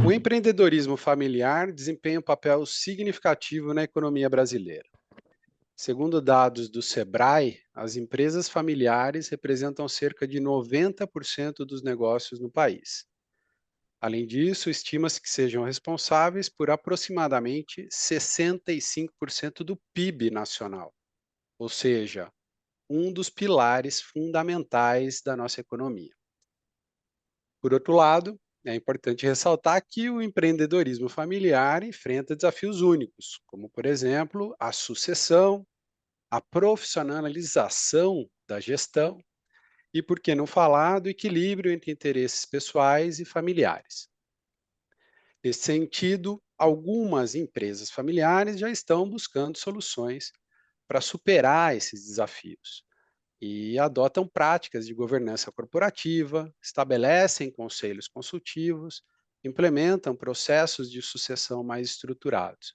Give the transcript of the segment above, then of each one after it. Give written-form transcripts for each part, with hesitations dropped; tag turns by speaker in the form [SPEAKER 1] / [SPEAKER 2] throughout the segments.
[SPEAKER 1] O empreendedorismo familiar desempenha um papel significativo na economia brasileira. Segundo dados do Sebrae, as empresas familiares representam cerca de 90% dos negócios no país. Além disso, estima-se que sejam responsáveis por aproximadamente 65% do PIB nacional, ou seja, um dos pilares fundamentais da nossa economia. Por outro lado, é importante ressaltar que o empreendedorismo familiar enfrenta desafios únicos, como, por exemplo, a sucessão, a profissionalização da gestão e, por que não falar, do equilíbrio entre interesses pessoais e familiares. Nesse sentido, algumas empresas familiares já estão buscando soluções para superar esses desafios e adotam práticas de governança corporativa, estabelecem conselhos consultivos, implementam processos de sucessão mais estruturados.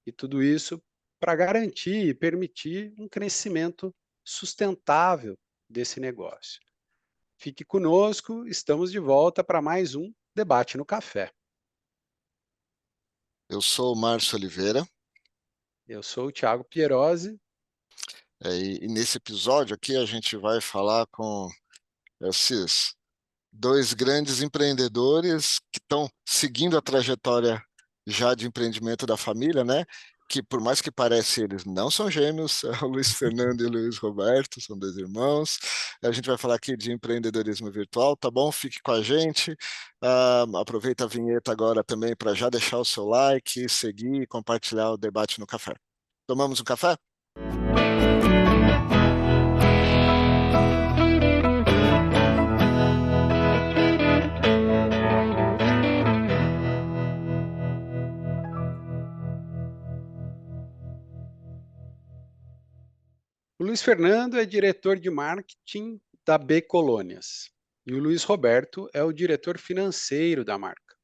[SPEAKER 1] E tudo isso para garantir e permitir um crescimento sustentável desse negócio. Fique conosco, estamos de volta para mais um Debate no Café.
[SPEAKER 2] Eu sou o Márcio Oliveira.
[SPEAKER 1] Eu sou o Thiago Pierosi.
[SPEAKER 2] E nesse episódio aqui a gente vai falar com esses dois grandes empreendedores que estão seguindo a trajetória já de empreendimento da família, né? Que por mais que pareça, eles não são gêmeos, é o Luiz Fernando e o Luiz Roberto, são dois irmãos. A gente vai falar aqui de empreendedorismo virtual, tá bom? Fique com a gente. Aproveita a vinheta agora também para já deixar o seu like, seguir e compartilhar o debate no café. Tomamos um café?
[SPEAKER 1] O Luiz Fernando é diretor de marketing da B Colônias e o Luiz Roberto é o diretor financeiro da marca.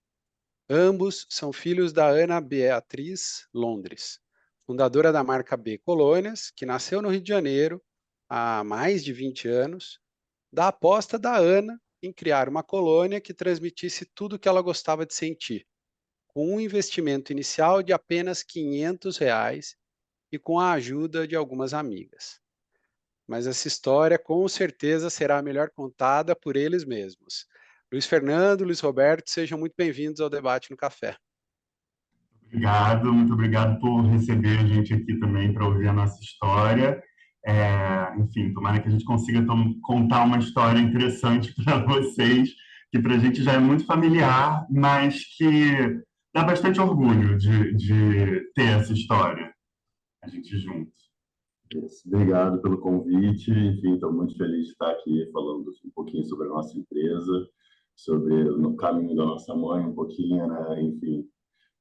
[SPEAKER 1] Ambos são filhos da Ana Beatriz Londres, fundadora da marca B Colônias, que nasceu no Rio de Janeiro há mais de 20 anos, da aposta da Ana em criar uma colônia que transmitisse tudo o que ela gostava de sentir, com um investimento inicial de apenas R$ 500 e com a ajuda de algumas amigas. Mas essa história com certeza será melhor contada por eles mesmos. Luiz Fernando, Luiz Roberto, sejam muito bem-vindos ao Debate no Café.
[SPEAKER 3] Obrigado, muito obrigado por receber a gente aqui também para ouvir a nossa história. Enfim, tomara que a gente consiga contar uma história interessante para vocês, que para a gente já é muito familiar, mas que dá bastante orgulho de ter essa história, a gente junto.
[SPEAKER 4] Obrigado pelo convite. Enfim, estou muito feliz de estar aqui falando um pouquinho sobre a nossa empresa, sobre o caminho da nossa mãe, um pouquinho, né? Enfim,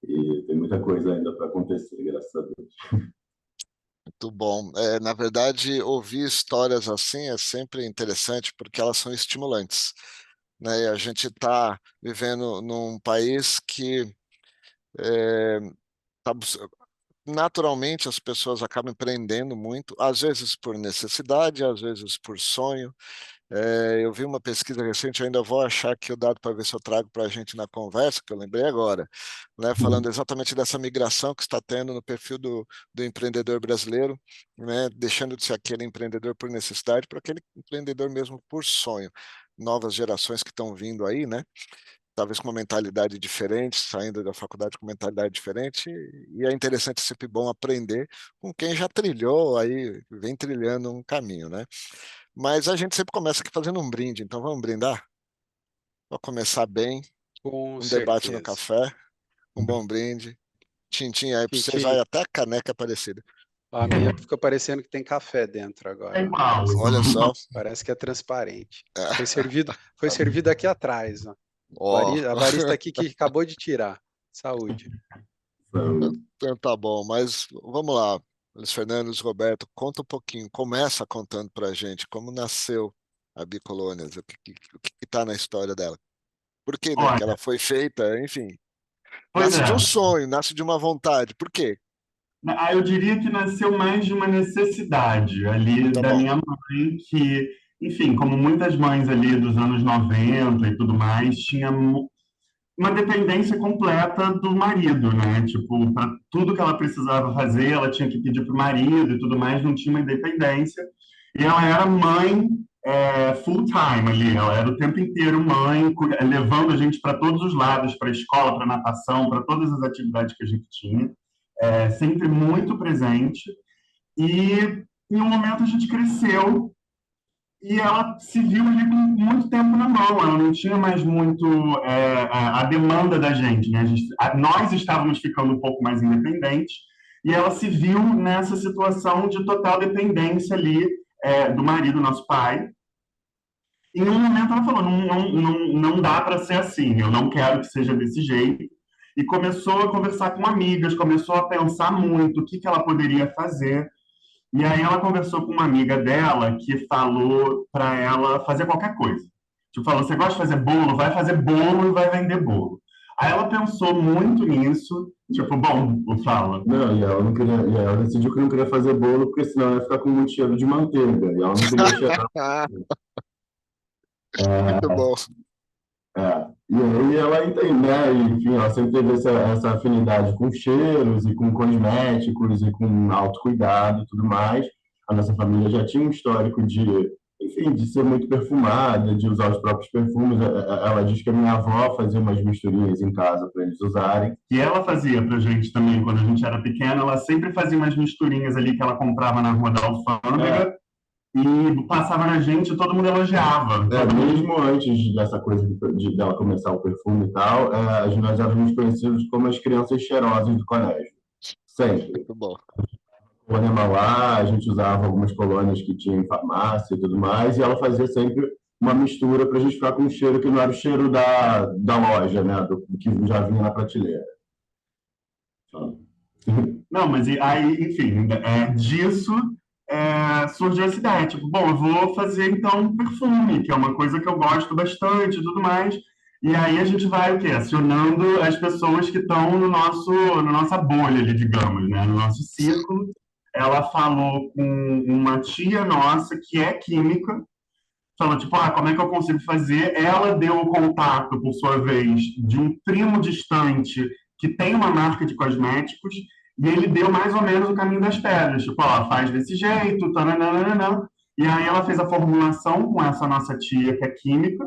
[SPEAKER 4] e tem muita coisa ainda para acontecer, graças a Deus.
[SPEAKER 2] Muito bom. Na verdade, ouvir histórias assim é sempre interessante porque elas são estimulantes, né? E a gente está vivendo num país que naturalmente as pessoas acabam empreendendo muito, às vezes por necessidade, às vezes por sonho. Eu vi uma pesquisa recente, eu ainda vou achar aqui o dado para ver se eu trago para a gente na conversa, que eu lembrei agora, né, falando exatamente dessa migração que está tendo no perfil do empreendedor brasileiro, né, deixando de ser aquele empreendedor por necessidade para aquele empreendedor mesmo por sonho. Novas gerações que estão vindo aí, né? Talvez com uma mentalidade diferente, saindo da faculdade com mentalidade diferente, e é interessante, sempre bom aprender com quem já trilhou aí, vem trilhando um caminho, né? Mas a gente sempre começa aqui fazendo um brinde, então vamos brindar? Para começar bem,
[SPEAKER 1] Com
[SPEAKER 2] um debate no
[SPEAKER 1] certeza.
[SPEAKER 2] café, um bom brinde. Tintim aí para você, vai até a caneca parecida.
[SPEAKER 1] A minha fica parecendo que tem café dentro agora.
[SPEAKER 3] É igual.
[SPEAKER 2] Olha só.
[SPEAKER 1] Parece que é transparente. Foi servido aqui atrás. Ó. A barista aqui que acabou de tirar. Saúde.
[SPEAKER 2] Então tá bom, mas vamos lá. Luiz Fernando, Luiz Roberto, conta um pouquinho, começa contando pra gente como nasceu a Bicolônias, o que está na história dela. Por que, né, que ela foi feita, enfim. Nasce de um sonho, nasce de uma vontade. Por quê?
[SPEAKER 3] Eu diria que nasceu mais de uma necessidade ali da minha mãe, que, enfim, como muitas mães ali dos anos 90 e tudo mais, tinha uma dependência completa do marido, né? Tipo, para tudo que ela precisava fazer, ela tinha que pedir para o marido e tudo mais, não tinha uma independência. E ela era mãe full time ali, ela era o tempo inteiro mãe, levando a gente para todos os lados, para a escola, para natação, para todas as atividades que a gente tinha, sempre muito presente. E em um momento a gente cresceu e ela se viu ali com muito tempo na mão, ela não tinha mais muito a demanda da gente, né? Nós estávamos ficando um pouco mais independentes e ela se viu nessa situação de total dependência ali do marido, nosso pai. E em um momento ela falou, não dá para ser assim, eu não quero que seja desse jeito. E começou a conversar com amigas, começou a pensar muito o que ela poderia fazer. E aí ela conversou com uma amiga dela que falou para ela fazer qualquer coisa. Tipo, falou, você gosta de fazer bolo? Vai fazer bolo e vai vender bolo. Aí ela pensou muito nisso, tipo, bom, fala.
[SPEAKER 4] Não, e ela não queria, e ela decidiu que não queria fazer bolo, porque senão ia ficar com muito cheiro de manteiga. E ela não queria cheirar.
[SPEAKER 2] Muito bom.
[SPEAKER 4] E aí ela entende, né? E, enfim, ela sempre teve essa afinidade com cheiros e com cosméticos e com autocuidado e tudo mais. A nossa família já tinha um histórico enfim, de ser muito perfumada, de usar os próprios perfumes. Ela diz que a minha avó fazia umas misturinhas em casa para eles usarem.
[SPEAKER 3] E ela fazia pra gente também, quando a gente era pequena, ela sempre fazia umas misturinhas ali que ela comprava na Rua da Alfândega. E passava na gente e todo mundo elogiava.
[SPEAKER 4] Mesmo antes dessa coisa dela começar o perfume e tal, nós éramos conhecidos como as crianças cheirosas do colégio. Sempre.
[SPEAKER 2] Muito bom.
[SPEAKER 4] Colônia Mauá, a gente usava algumas colônias que tinham em farmácia e tudo mais, e ela fazia sempre uma mistura para a gente ficar com um cheiro que não era o cheiro da loja, né? Do que já vinha na prateleira.
[SPEAKER 3] Não, mas aí, enfim, disso surgiu essa ideia, tipo, bom, eu vou fazer então um perfume, que é uma coisa que eu gosto bastante e tudo mais, e aí a gente vai, o quê? Acionando as pessoas que estão na nossa bolha ali, digamos, né? No nosso círculo. Ela falou com uma tia nossa que é química, falou, tipo, como é que eu consigo fazer? Ela deu o contato, por sua vez, de um primo distante que tem uma marca de cosméticos, e ele deu mais ou menos o caminho das pedras, tipo, faz desse jeito, taranana. E aí ela fez a formulação com essa nossa tia, que é química.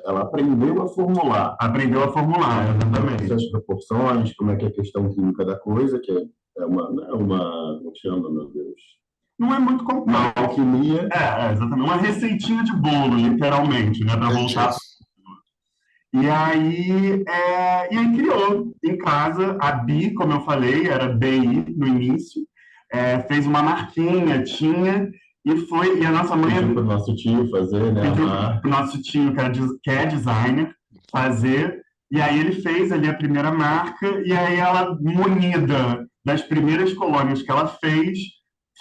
[SPEAKER 4] Ela aprendeu a formular.
[SPEAKER 3] Aprendeu a formular, exatamente.
[SPEAKER 4] As proporções, como é que é a questão química da coisa, que é uma como chama, meu Deus?
[SPEAKER 3] Não é muito complexo.
[SPEAKER 4] Uma alquimia.
[SPEAKER 3] Exatamente. Uma receitinha de bolo, literalmente, né? Para voltar. E aí criou em casa a Bi, como eu falei, era BI no início, fez uma marquinha, tinha, e a nossa mãe...
[SPEAKER 4] Pediu para o nosso tio fazer, né?
[SPEAKER 3] Pediu para o nosso tio, que é designer, fazer, e aí ele fez ali a primeira marca, e aí ela, munida das primeiras colônias que ela fez,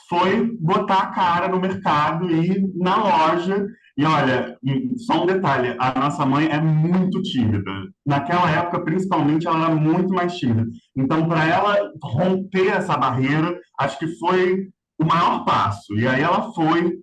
[SPEAKER 3] foi botar a cara no mercado e na loja. E olha, só um detalhe, a nossa mãe é muito tímida. Naquela época, principalmente, ela era muito mais tímida. Então, para ela romper essa barreira, acho que foi o maior passo. E aí ela foi,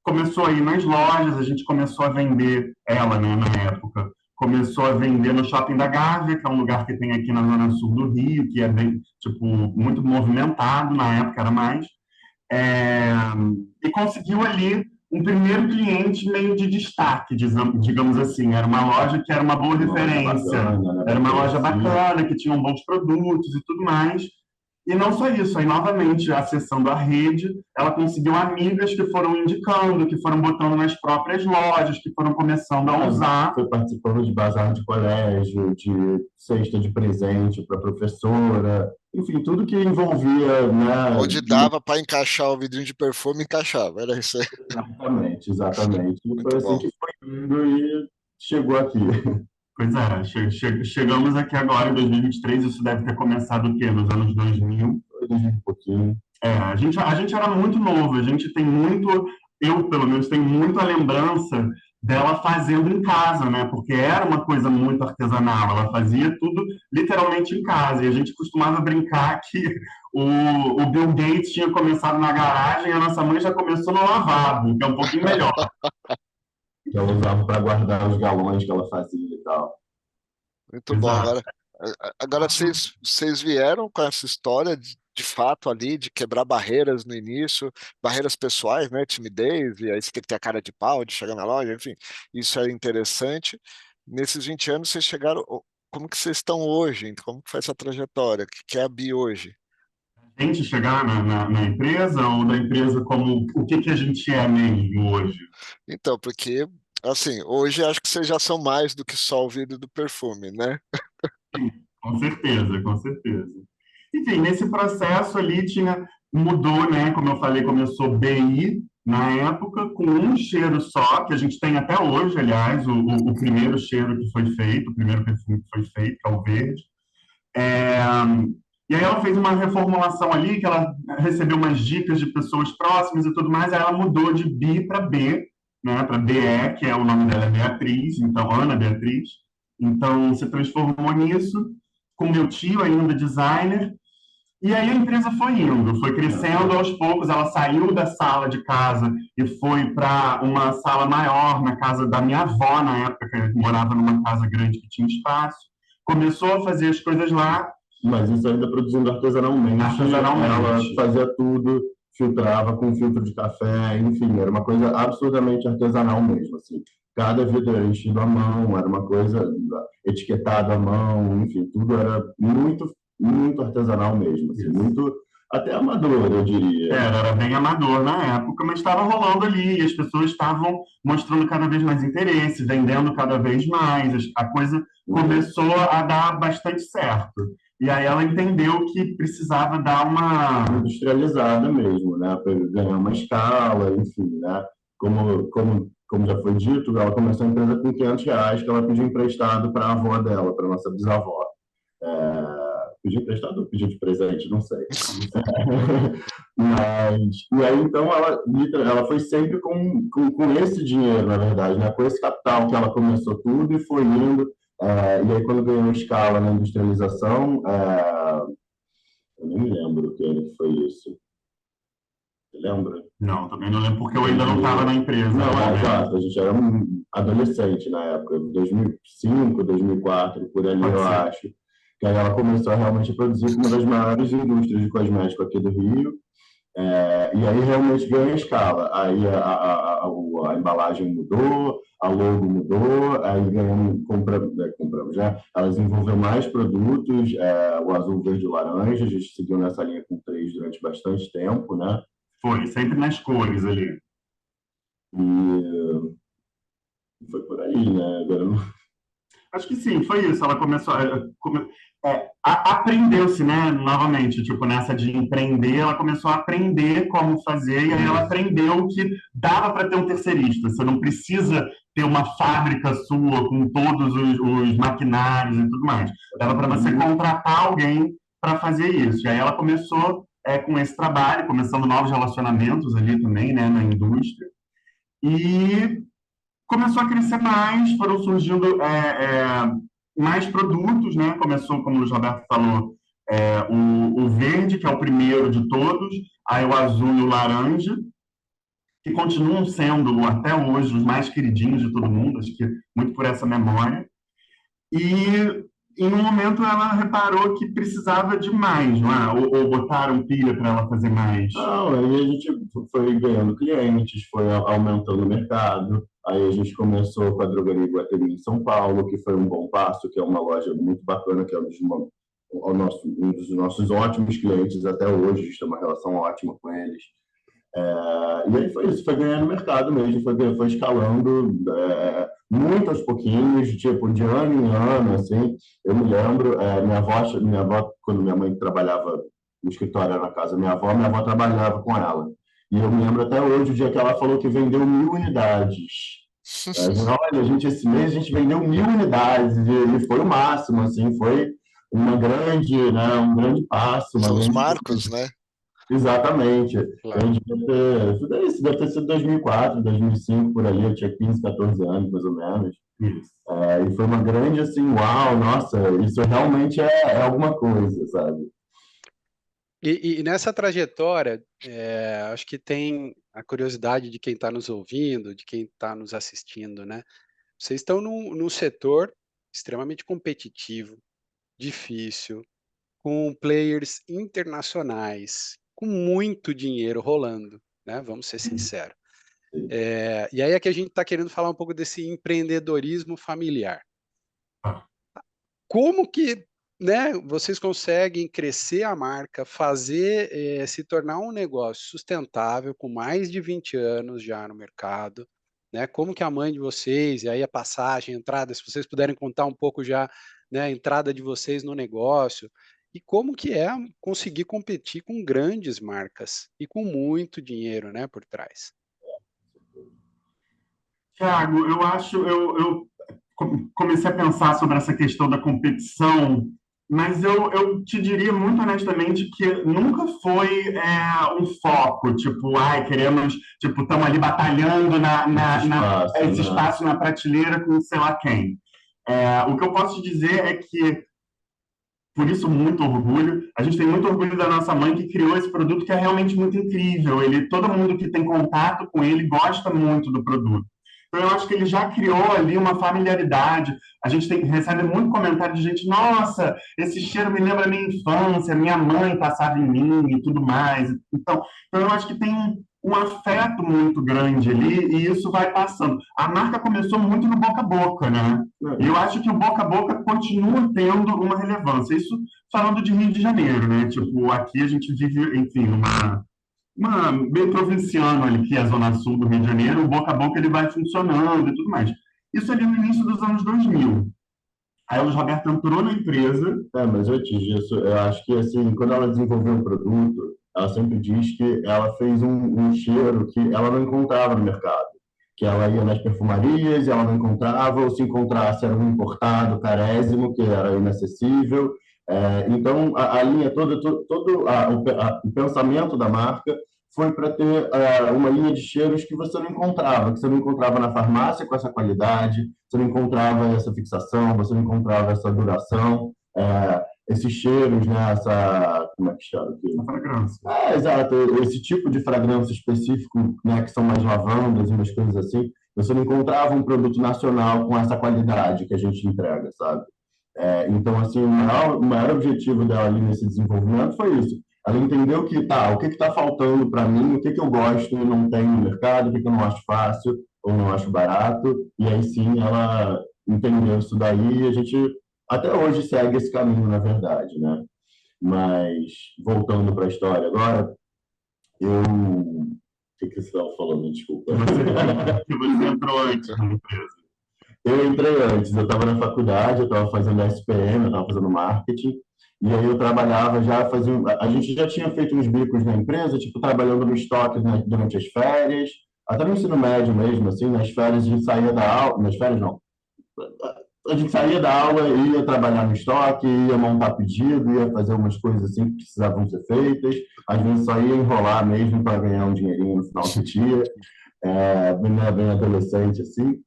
[SPEAKER 3] começou a ir nas lojas, a gente começou a vender, ela, né, na época, começou a vender no Shopping da Gávea, que é um lugar que tem aqui na zona sul do Rio, que é bem, tipo, muito movimentado, na época era mais. E conseguiu ali um primeiro cliente meio de destaque, digamos assim. Era uma loja que era uma boa referência, era uma loja bacana, que tinha bons produtos e tudo mais. E não só isso, aí novamente, acessando a rede, ela conseguiu amigas que foram indicando, que foram botando nas próprias lojas, que foram começando a usar.
[SPEAKER 4] Foi participando de bazar de colégio, de cesta de presente para professora, enfim, tudo que envolvia, né?
[SPEAKER 2] Onde dava para encaixar o vidrinho de perfume, encaixava, era isso aí.
[SPEAKER 4] Exatamente. E foi assim que foi indo e chegou aqui.
[SPEAKER 3] Pois é, chegamos aqui agora em 2023, isso deve ter começado o quê? Nos anos 2000?
[SPEAKER 4] Um pouquinho.
[SPEAKER 3] A gente era muito novo, a gente tem muito, eu pelo menos tenho muito a lembrança dela fazendo em casa, né? Porque era uma coisa muito artesanal, ela fazia tudo literalmente em casa, e a gente costumava brincar que o Bill Gates tinha começado na garagem e a nossa mãe já começou no lavabo, que é um pouquinho melhor.
[SPEAKER 4] Que ela usava para guardar os galões que ela fazia e tal.
[SPEAKER 2] Muito bom. Agora vocês vieram com essa história de fato ali, de quebrar barreiras no início, barreiras pessoais, né? Timidez, e aí você tem que ter a cara de pau, de chegar na loja, enfim, isso é interessante. Nesses 20 anos vocês chegaram, como que vocês estão hoje? Como que foi essa trajetória? O que é a Bi hoje?
[SPEAKER 3] A gente chegar na empresa ou da empresa como o que a gente é mesmo hoje?
[SPEAKER 2] Então, porque, assim, hoje acho que vocês já são mais do que só o vidro do perfume, né?
[SPEAKER 3] Sim, com certeza, com certeza. Enfim, nesse processo ali mudou, né? Como eu falei, começou BI na época, com um cheiro só, que a gente tem até hoje, aliás, o primeiro cheiro que foi feito, o primeiro perfume que foi feito, que é o verde. É, e aí ela fez uma reformulação ali, que ela recebeu umas dicas de pessoas próximas e tudo mais, aí ela mudou de Bi para B, né, para BE, que é o nome dela é Beatriz, então Ana Beatriz. Então se transformou nisso, com meu tio ainda designer, e aí a empresa foi indo, foi crescendo aos poucos, ela saiu da sala de casa e foi para uma sala maior, na casa da minha avó, na época, que eu morava numa casa grande que tinha espaço, começou a fazer as coisas lá.
[SPEAKER 4] Mas isso ainda produzindo artesanalmente. Ela fazia tudo, filtrava com filtro de café, enfim, era uma coisa absurdamente artesanal mesmo, assim. Cada vidro era enchido à mão, era uma coisa etiquetada à mão, enfim, tudo era muito, muito artesanal mesmo, assim, muito até amador, eu diria.
[SPEAKER 3] Era bem amador na época, mas estava rolando ali, e as pessoas estavam mostrando cada vez mais interesse, vendendo cada vez mais, a coisa começou a dar bastante certo. E aí ela entendeu que precisava dar uma
[SPEAKER 4] industrializada mesmo, né, para ganhar uma escala, enfim, né, como já foi dito, ela começou a empresa com R$ 500 que ela pediu emprestado para a avó dela, para nossa bisavó. Pediu emprestado ou pediu de presente, não sei. E aí, então, ela foi sempre com esse dinheiro, na verdade, né? Com esse capital que ela começou tudo e foi indo. E aí, quando ganhou escala na industrialização, eu nem me lembro que ano que foi isso. Você lembra?
[SPEAKER 3] Não, também não lembro, porque eu ainda não estava na empresa.
[SPEAKER 4] Não, exato, a gente era adolescente na época, 2005, 2004, por ali, eu acho. Que aí ela começou a realmente produzir uma das maiores indústrias de cosmético aqui do Rio, e aí realmente ganha escala. Aí a embalagem mudou, a logo mudou, aí compramos, né? Ela desenvolveu mais produtos, o azul, verde e laranja, a gente seguiu nessa linha com 3 durante bastante tempo, né?
[SPEAKER 3] Foi, sempre nas cores ali.
[SPEAKER 4] E foi por aí, né? Agora não...
[SPEAKER 3] Acho que sim, foi isso. Ela começou aprendeu-se, né? Novamente, tipo, nessa de empreender, ela começou a aprender como fazer, e aí ela aprendeu que dava para ter um terceirista. Você não precisa ter uma fábrica sua com todos os maquinários e tudo mais. Dava para você contratar alguém para fazer isso. E aí ela começou com esse trabalho, começando novos relacionamentos ali também, né, na indústria. E começou a crescer mais, foram surgindo mais produtos, né? Começou, como o Roberto falou, o verde, que é o primeiro de todos, aí o azul e o laranja, que continuam sendo, até hoje, os mais queridinhos de todo mundo, acho que muito por essa memória. E, em um momento, ela reparou que precisava de mais, não é? Ou botaram pilha para ela fazer mais?
[SPEAKER 4] Não, aí a gente foi ganhando clientes, foi aumentando o mercado. Aí a gente começou com a Drogaria Iguatemi em São Paulo, que foi um bom passo, que é uma loja muito bacana, que é um dos nossos ótimos clientes até hoje, a gente tem uma relação ótima com eles. E aí foi isso, foi ganhando mercado mesmo, foi escalando muito aos pouquinhos, tipo, de ano em ano, assim. Eu me lembro, minha avó, quando minha mãe trabalhava no escritório na casa da minha avó trabalhava com ela. E eu me lembro até hoje o dia que ela falou que vendeu 1.000 unidades. Olha, esse mês a gente vendeu 1.000 unidades, e foi o máximo, assim, foi um grande passo.
[SPEAKER 2] São os marcos, né?
[SPEAKER 4] Exatamente.
[SPEAKER 2] Claro.
[SPEAKER 4] Isso deve ter sido 2004, 2005, por ali, eu tinha 15, 14 anos, mais ou menos. E foi uma grande, assim, uau, nossa, isso realmente é alguma coisa, sabe?
[SPEAKER 1] E nessa trajetória, acho que tem a curiosidade de quem está nos ouvindo, de quem está nos assistindo, né? Vocês estão num setor extremamente competitivo, difícil, com players internacionais, com muito dinheiro rolando, né? Vamos ser sinceros. E aí é que a gente está querendo falar um pouco desse empreendedorismo familiar. Como que, né, vocês conseguem crescer a marca, fazer, se tornar um negócio sustentável com mais de 20 anos já no mercado, né? Como que a mãe de vocês, e aí a passagem, a entrada, se vocês puderem contar um pouco já, né, a entrada de vocês no negócio, e como que é conseguir competir com grandes marcas e com muito dinheiro, né, por trás.
[SPEAKER 3] Thiago, eu acho, eu comecei a pensar sobre essa questão da competição, mas eu te diria muito honestamente que nunca foi um foco, tipo, ai, queremos, tipo, estamos ali batalhando esse espaço na prateleira com sei lá quem. O que eu posso te dizer é que, por isso, muito orgulho. A gente tem muito orgulho da nossa mãe que criou esse produto que é realmente muito incrível. Todo mundo que tem contato com ele gosta muito do produto. Então, eu acho que ele já criou ali uma familiaridade. A gente recebe muito comentário de gente, nossa, esse cheiro me lembra a minha infância, minha mãe passava em mim e tudo mais. Então eu acho que tem um afeto muito grande ali e isso vai passando. A marca começou muito no boca a boca, né? E eu acho que o boca a boca continua tendo uma relevância. Isso falando de Rio de Janeiro, né? Tipo, aqui a gente vive, enfim, bem provinciano ali, que é a zona sul do Rio de Janeiro, o boca a boca ele vai funcionando e tudo mais. Isso ali no início dos anos 2000. Aí a Luiz Roberta entrou na empresa.
[SPEAKER 4] Mas antes disso, eu acho que, assim, quando ela desenvolveu um produto, ela sempre diz que ela fez um cheiro que ela não encontrava no mercado. Que ela ia nas perfumarias e ela não encontrava, ou se encontrasse era um importado, carésimo, que era inacessível. Então, a linha toda, o pensamento da marca foi para ter uma linha de cheiros que você não encontrava na farmácia com essa qualidade, você não encontrava essa fixação, você não encontrava essa duração, esses cheiros, né, como é que chama aqui?
[SPEAKER 3] A fragrância.
[SPEAKER 4] Exato, esse tipo de fragrância específico, né, que são mais lavandas e umas coisas assim, você não encontrava um produto nacional com essa qualidade que a gente entrega, sabe? Então, assim, o maior objetivo dela ali nesse desenvolvimento foi isso. Ela entendeu que, o que está faltando para mim, o que eu gosto e não tenho no mercado, o que eu não acho fácil ou não acho barato, e aí sim ela entendeu isso daí e a gente até hoje segue esse caminho, na verdade, né? Mas, voltando para a história agora, o que você estava falando? Desculpa.
[SPEAKER 3] Que você entrou antes na empresa.
[SPEAKER 4] Eu entrei antes, eu estava na faculdade, eu estava fazendo SPM, eu estava fazendo marketing, e aí eu trabalhava a gente já tinha feito uns bicos na empresa, tipo, trabalhando no estoque, né, durante as férias, até no ensino médio mesmo, assim, nas férias a gente saía da aula, nas férias não, a gente saía da aula, ia trabalhar no estoque, ia montar pedido, ia fazer umas coisas assim que precisavam ser feitas, às vezes só ia enrolar mesmo para ganhar um dinheirinho no final do dia, bem adolescente, assim.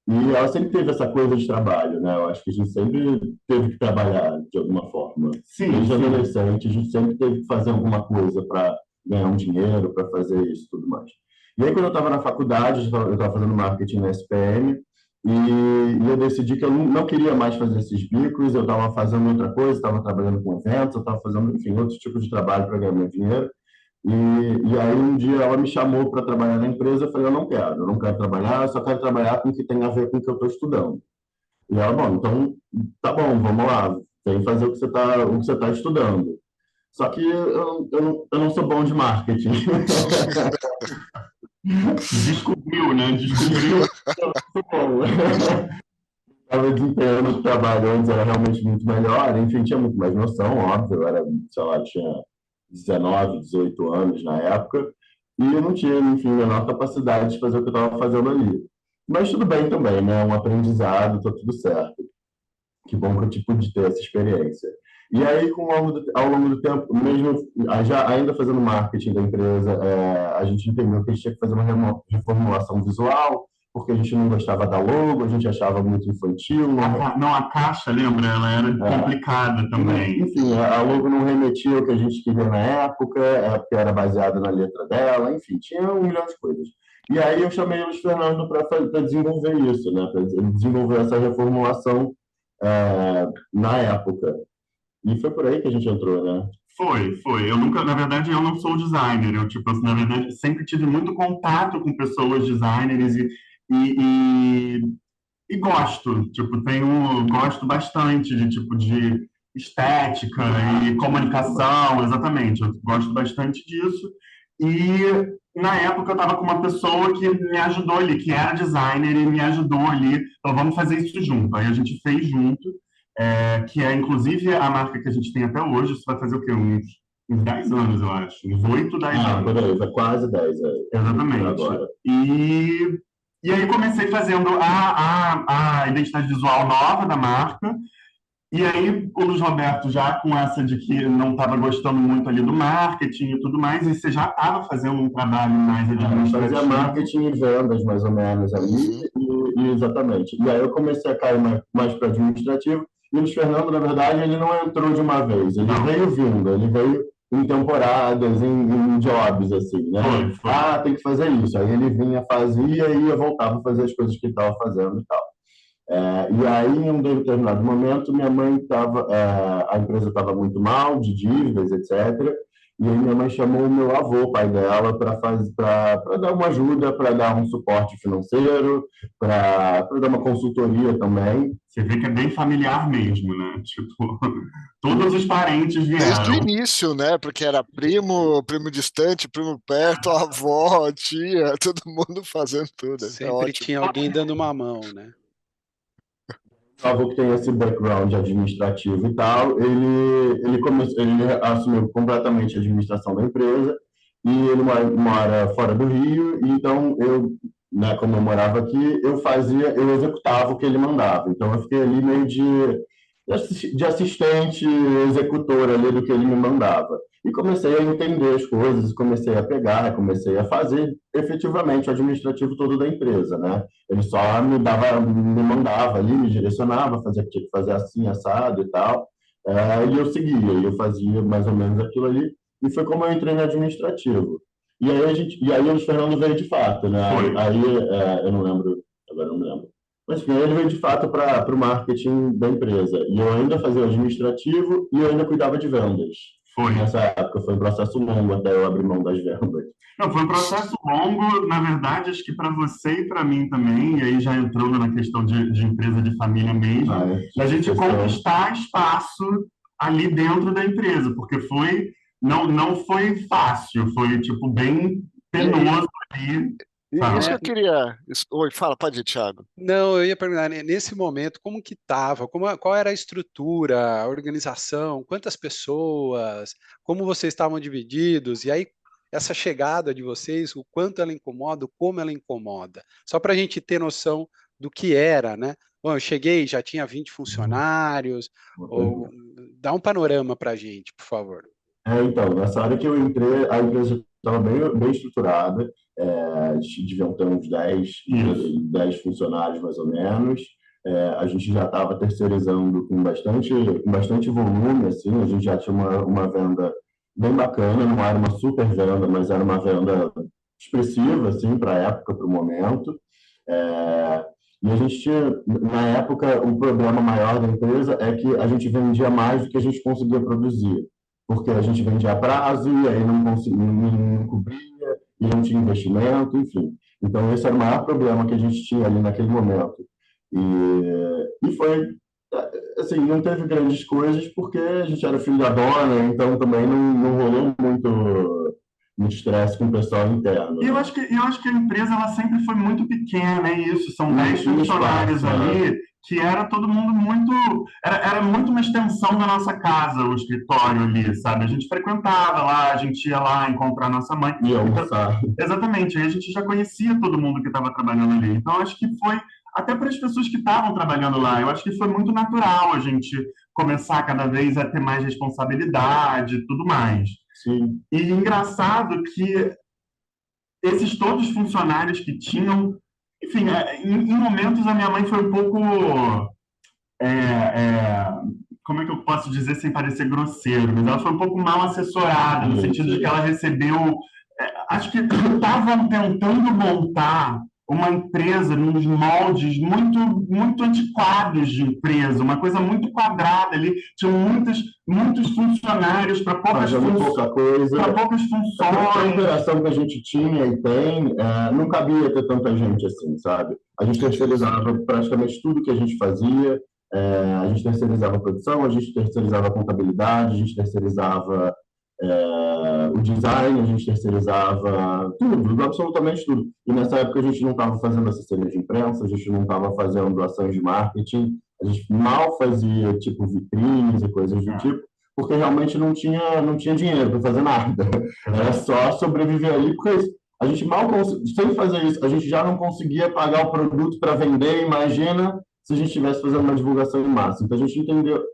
[SPEAKER 4] E ela sempre teve essa coisa de trabalho, né? Eu acho que a gente sempre teve que trabalhar de alguma forma.
[SPEAKER 3] Sim,
[SPEAKER 4] desde adolescente, a gente sempre teve que fazer alguma coisa para ganhar um dinheiro, para fazer isso e tudo mais. E aí, quando eu estava na faculdade, eu estava fazendo marketing na SPM, e eu decidi que eu não queria mais fazer esses bicos, eu estava fazendo outra coisa, estava trabalhando com eventos, eu estava fazendo, enfim, outros tipos de trabalho para ganhar meu dinheiro. E aí um dia ela me chamou para trabalhar na empresa, eu falei, eu não quero trabalhar, eu só quero trabalhar com o que tem a ver com o que eu estou estudando. E ela, bom, então tá bom, vamos lá, vem fazer o que você tá estudando. Só que eu não sou bom de marketing.
[SPEAKER 3] Descobriu, né? Descobriu.
[SPEAKER 4] Eu sou bom. Estava desempenhando o trabalho antes, era realmente muito melhor, enfim, tinha muito mais noção, óbvio, eu era, sei lá, tinha 19, 18 anos na época, e eu não tinha, enfim, a menor capacidade de fazer o que eu estava fazendo ali. Mas tudo bem também, né? Um aprendizado, está tudo certo. Que bom que eu pude ter essa experiência. E aí, ao longo do tempo, mesmo ainda fazendo marketing da empresa, a gente entendeu que a gente tinha que fazer uma reformulação visual, porque a gente não gostava da logo, a gente achava muito infantil.
[SPEAKER 3] A caixa, lembra? Ela era complicada também.
[SPEAKER 4] Enfim, a logo não remetia ao que a gente queria na época, porque era baseada na letra dela, enfim, tinha um milhão de coisas. E aí eu chamei o Luiz Fernando para desenvolver isso, né? Para desenvolver essa reformulação na época. E foi por aí que a gente entrou, né?
[SPEAKER 3] Foi. Eu nunca, na verdade, eu não sou designer. Eu, tipo, assim, na verdade, sempre tive muito contato com pessoas designers e, e gosto, tipo, gosto bastante de tipo de estética e comunicação, exatamente. Eu gosto bastante disso. E na época eu estava com uma pessoa que me ajudou ali, que era designer e me ajudou ali. Então vamos fazer isso junto. Aí a gente fez junto, que é inclusive a marca que a gente tem até hoje. Isso vai fazer o quê? Uns 10 anos, eu acho. Uns 8, 10 anos.
[SPEAKER 4] Beleza, quase 10.
[SPEAKER 3] Exatamente.
[SPEAKER 4] Agora.
[SPEAKER 3] E aí comecei fazendo a identidade visual nova da marca, e aí o Luiz Roberto já com essa de que não estava gostando muito ali do marketing e tudo mais, e você já estava fazendo um trabalho mais administrativo.
[SPEAKER 4] Fazia marketing e vendas, mais ou menos, ali, exatamente. E aí eu comecei a cair mais para administrativo, e o Luiz Fernando, na verdade, ele não entrou de uma vez, ele veio vindo, ele veio em temporadas, em jobs, assim, né?
[SPEAKER 3] Foi.
[SPEAKER 4] Tem que fazer isso. Aí ele vinha, fazia e ia voltar a fazer as coisas que ele estava fazendo e tal. E aí, em um determinado momento, minha mãe estava, a empresa estava muito mal, de dívidas, etc. E aí minha mãe chamou o meu avô, pai dela, para dar uma ajuda, para dar um suporte financeiro, para dar uma consultoria também.
[SPEAKER 3] Você vê que é bem familiar mesmo, né? Tipo, todos os parentes vieram.
[SPEAKER 2] Desde o início, né? Porque era primo distante, primo perto, avó, tia, todo mundo fazendo tudo.
[SPEAKER 1] Sempre tinha alguém dando uma mão, né?
[SPEAKER 4] O avô que tem esse background administrativo e tal, ele assumiu completamente a administração da empresa e ele mora fora do Rio, então eu, né, como eu morava aqui, eu executava o que ele mandava. Então eu fiquei ali meio de assistente, executor ali do que ele me mandava. E comecei a entender as coisas, comecei a pegar, comecei a fazer efetivamente o administrativo todo da empresa, né? Ele só me mandava ali, me direcionava, fazia que tinha que fazer assim, assado e tal. E eu seguia, eu fazia mais ou menos aquilo ali. E foi como eu entrei no administrativo. E aí o Fernando veio de fato, né? Aí eu não lembro, agora não me lembro. Mas enfim, ele veio de fato para o marketing da empresa. E eu ainda fazia o administrativo e eu ainda cuidava de vendas. Nessa época, foi um processo longo até eu abrir mão das vendas.
[SPEAKER 3] Não, foi um processo longo, na verdade, acho que para você e para mim também, e aí já entrando na questão de empresa de família mesmo, da gente conquistar espaço ali dentro da empresa, porque não foi fácil, foi tipo bem penoso ali.
[SPEAKER 2] Isso que eu queria... Oi, fala, pode ir, Thiago.
[SPEAKER 1] Não, eu ia perguntar, nesse momento, como que estava? Qual era a estrutura, a organização, quantas pessoas, como vocês estavam divididos? E aí, essa chegada de vocês, o quanto ela incomoda, como ela incomoda? Só para a gente ter noção do que era, né? Bom, eu cheguei, já tinha 20 funcionários, dá um panorama para a gente, por favor.
[SPEAKER 4] Então, nessa hora que eu entrei, a empresa estava bem estruturada, deviam ter uns 10 funcionários, mais ou menos. A gente já estava terceirizando com bastante volume, assim, a gente já tinha uma venda bem bacana, não era uma super venda, mas era uma venda expressiva, assim, para a época, para o momento. E a gente tinha, na época, o problema maior da empresa é que a gente vendia mais do que a gente conseguia produzir, porque a gente vendia a prazo e aí não cobria, e não tinha investimento, enfim. Então, esse era o maior problema que a gente tinha ali naquele momento. E foi, assim, não teve grandes coisas, porque a gente era filho da dona, então também não rolou muito estresse com o pessoal interno.
[SPEAKER 3] E eu acho que a empresa ela sempre foi muito pequena, é isso, são 10 funcionários ali, que era todo mundo muito... Era muito uma extensão da nossa casa, o escritório ali, sabe? A gente frequentava lá, a gente ia lá encontrar nossa mãe.
[SPEAKER 4] E almoçar.
[SPEAKER 3] Exatamente, aí a gente já conhecia todo mundo que estava trabalhando ali. Então, acho que foi, até para as pessoas que estavam trabalhando lá, eu acho que foi muito natural a gente começar cada vez a ter mais responsabilidade e tudo mais.
[SPEAKER 4] Sim.
[SPEAKER 3] E engraçado que esses todos os funcionários que tinham... Enfim, em momentos a minha mãe foi um pouco... como é que eu posso dizer sem parecer grosseiro? Mas ela foi um pouco mal assessorada, no sentido de que ela recebeu... acho que estavam tentando montar uma empresa nos moldes muito antiquados de empresa, uma coisa muito quadrada ali, tinham muitos funcionários para poucas funções.
[SPEAKER 4] A operação que a gente tinha e tem, não cabia ter tanta gente assim, sabe? A gente terceirizava praticamente tudo que a gente fazia, a gente terceirizava a produção, a gente terceirizava a contabilidade, a gente terceirizava o design, a gente terceirizava tudo, absolutamente tudo. E nessa época a gente não estava fazendo assessoria de imprensa, a gente não estava fazendo ações de marketing, a gente mal fazia tipo vitrines e coisas do tipo, porque realmente não tinha dinheiro para fazer nada. Era só sobreviver ali, porque a gente sem fazer isso, a gente já não conseguia pagar o produto para vender, imagina se a gente estivesse fazendo uma divulgação em massa. Então a gente entendeu.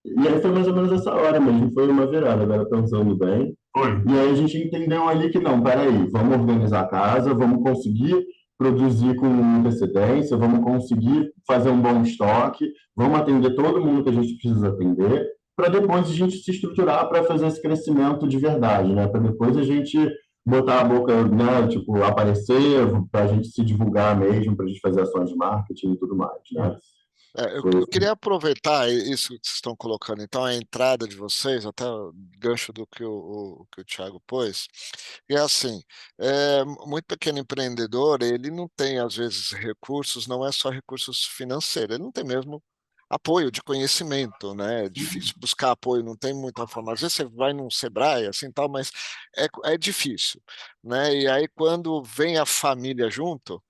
[SPEAKER 4] E aí foi mais ou menos essa hora mesmo, foi uma virada, agora pensando bem. E aí a gente entendeu ali que não, peraí, vamos organizar a casa, vamos conseguir produzir com antecedência, vamos conseguir fazer um bom estoque, vamos atender todo mundo que a gente precisa atender, para depois a gente se estruturar para fazer esse crescimento de verdade, né? Para depois a gente botar a boca, né? Tipo, aparecer, para a gente se divulgar mesmo, para a gente fazer ações de marketing e tudo mais, né?
[SPEAKER 2] Eu queria aproveitar isso que vocês estão colocando, então, a entrada de vocês, até o gancho do que o Thiago pôs, e é assim, muito pequeno empreendedor, ele não tem, às vezes, recursos, não é só recursos financeiros, ele não tem mesmo apoio de conhecimento, né? É difícil buscar apoio, não tem muita forma. Às vezes você vai num Sebrae, assim, tal, mas é difícil, né? E aí, quando vem a família junto,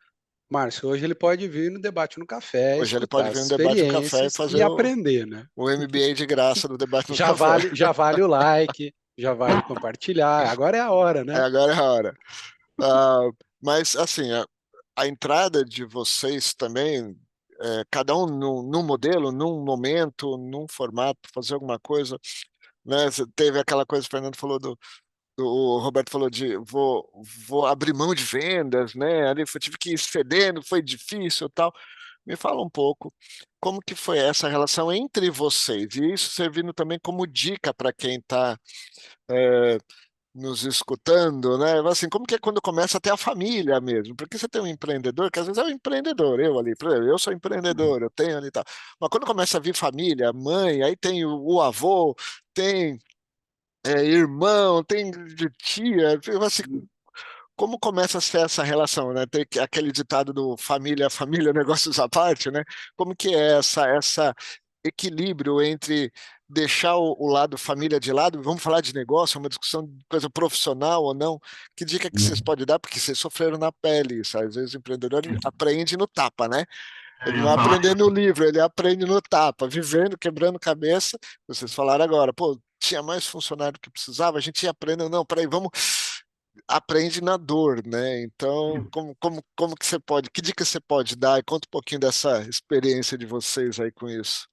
[SPEAKER 1] Márcio, hoje ele pode vir no debate no café,
[SPEAKER 2] hoje ele pode
[SPEAKER 1] escutar
[SPEAKER 2] vir
[SPEAKER 1] as
[SPEAKER 2] no debate no café e
[SPEAKER 1] experiências
[SPEAKER 2] fazer
[SPEAKER 1] e aprender, né?
[SPEAKER 2] o MBA de graça do debate no
[SPEAKER 1] Já
[SPEAKER 2] café.
[SPEAKER 1] já vale o like, já vale compartilhar. Agora é a hora, né?
[SPEAKER 2] Agora é a hora. Mas, assim, a entrada de vocês também, cada um num modelo, num momento, num formato, fazer alguma coisa, né? Teve aquela coisa que o Fernando falou o Roberto falou de vou abrir mão de vendas, né? Ali tive que ir cedendo, foi difícil e tal. Me fala um pouco como que foi essa relação entre vocês, e isso servindo também como dica para quem está nos escutando, né? Assim, como que é quando começa até a família mesmo? Porque você tem um empreendedor, que às vezes é um empreendedor, eu ali, por exemplo, eu sou empreendedor, eu tenho ali e tal. Mas quando começa a vir família, mãe, aí tem o avô, tem irmão, tem de tia, assim, como começa a ser essa relação, né? Tem aquele ditado do família, família, negócios à parte, né? Como que é essa equilíbrio entre deixar o lado família de lado, vamos falar de negócio, uma discussão de coisa profissional ou não? Que dica que vocês podem dar? Porque vocês sofreram na pele isso. Às vezes o empreendedor aprende no tapa, né? Ele não aprende no livro, ele aprende no tapa, vivendo, quebrando cabeça. Vocês falaram agora, pô, tinha mais funcionário que precisava, a gente ia aprendendo, não, peraí, vamos aprende na dor, né? Então, como que você pode, que dica você pode dar? E conta um pouquinho dessa experiência de vocês aí com isso.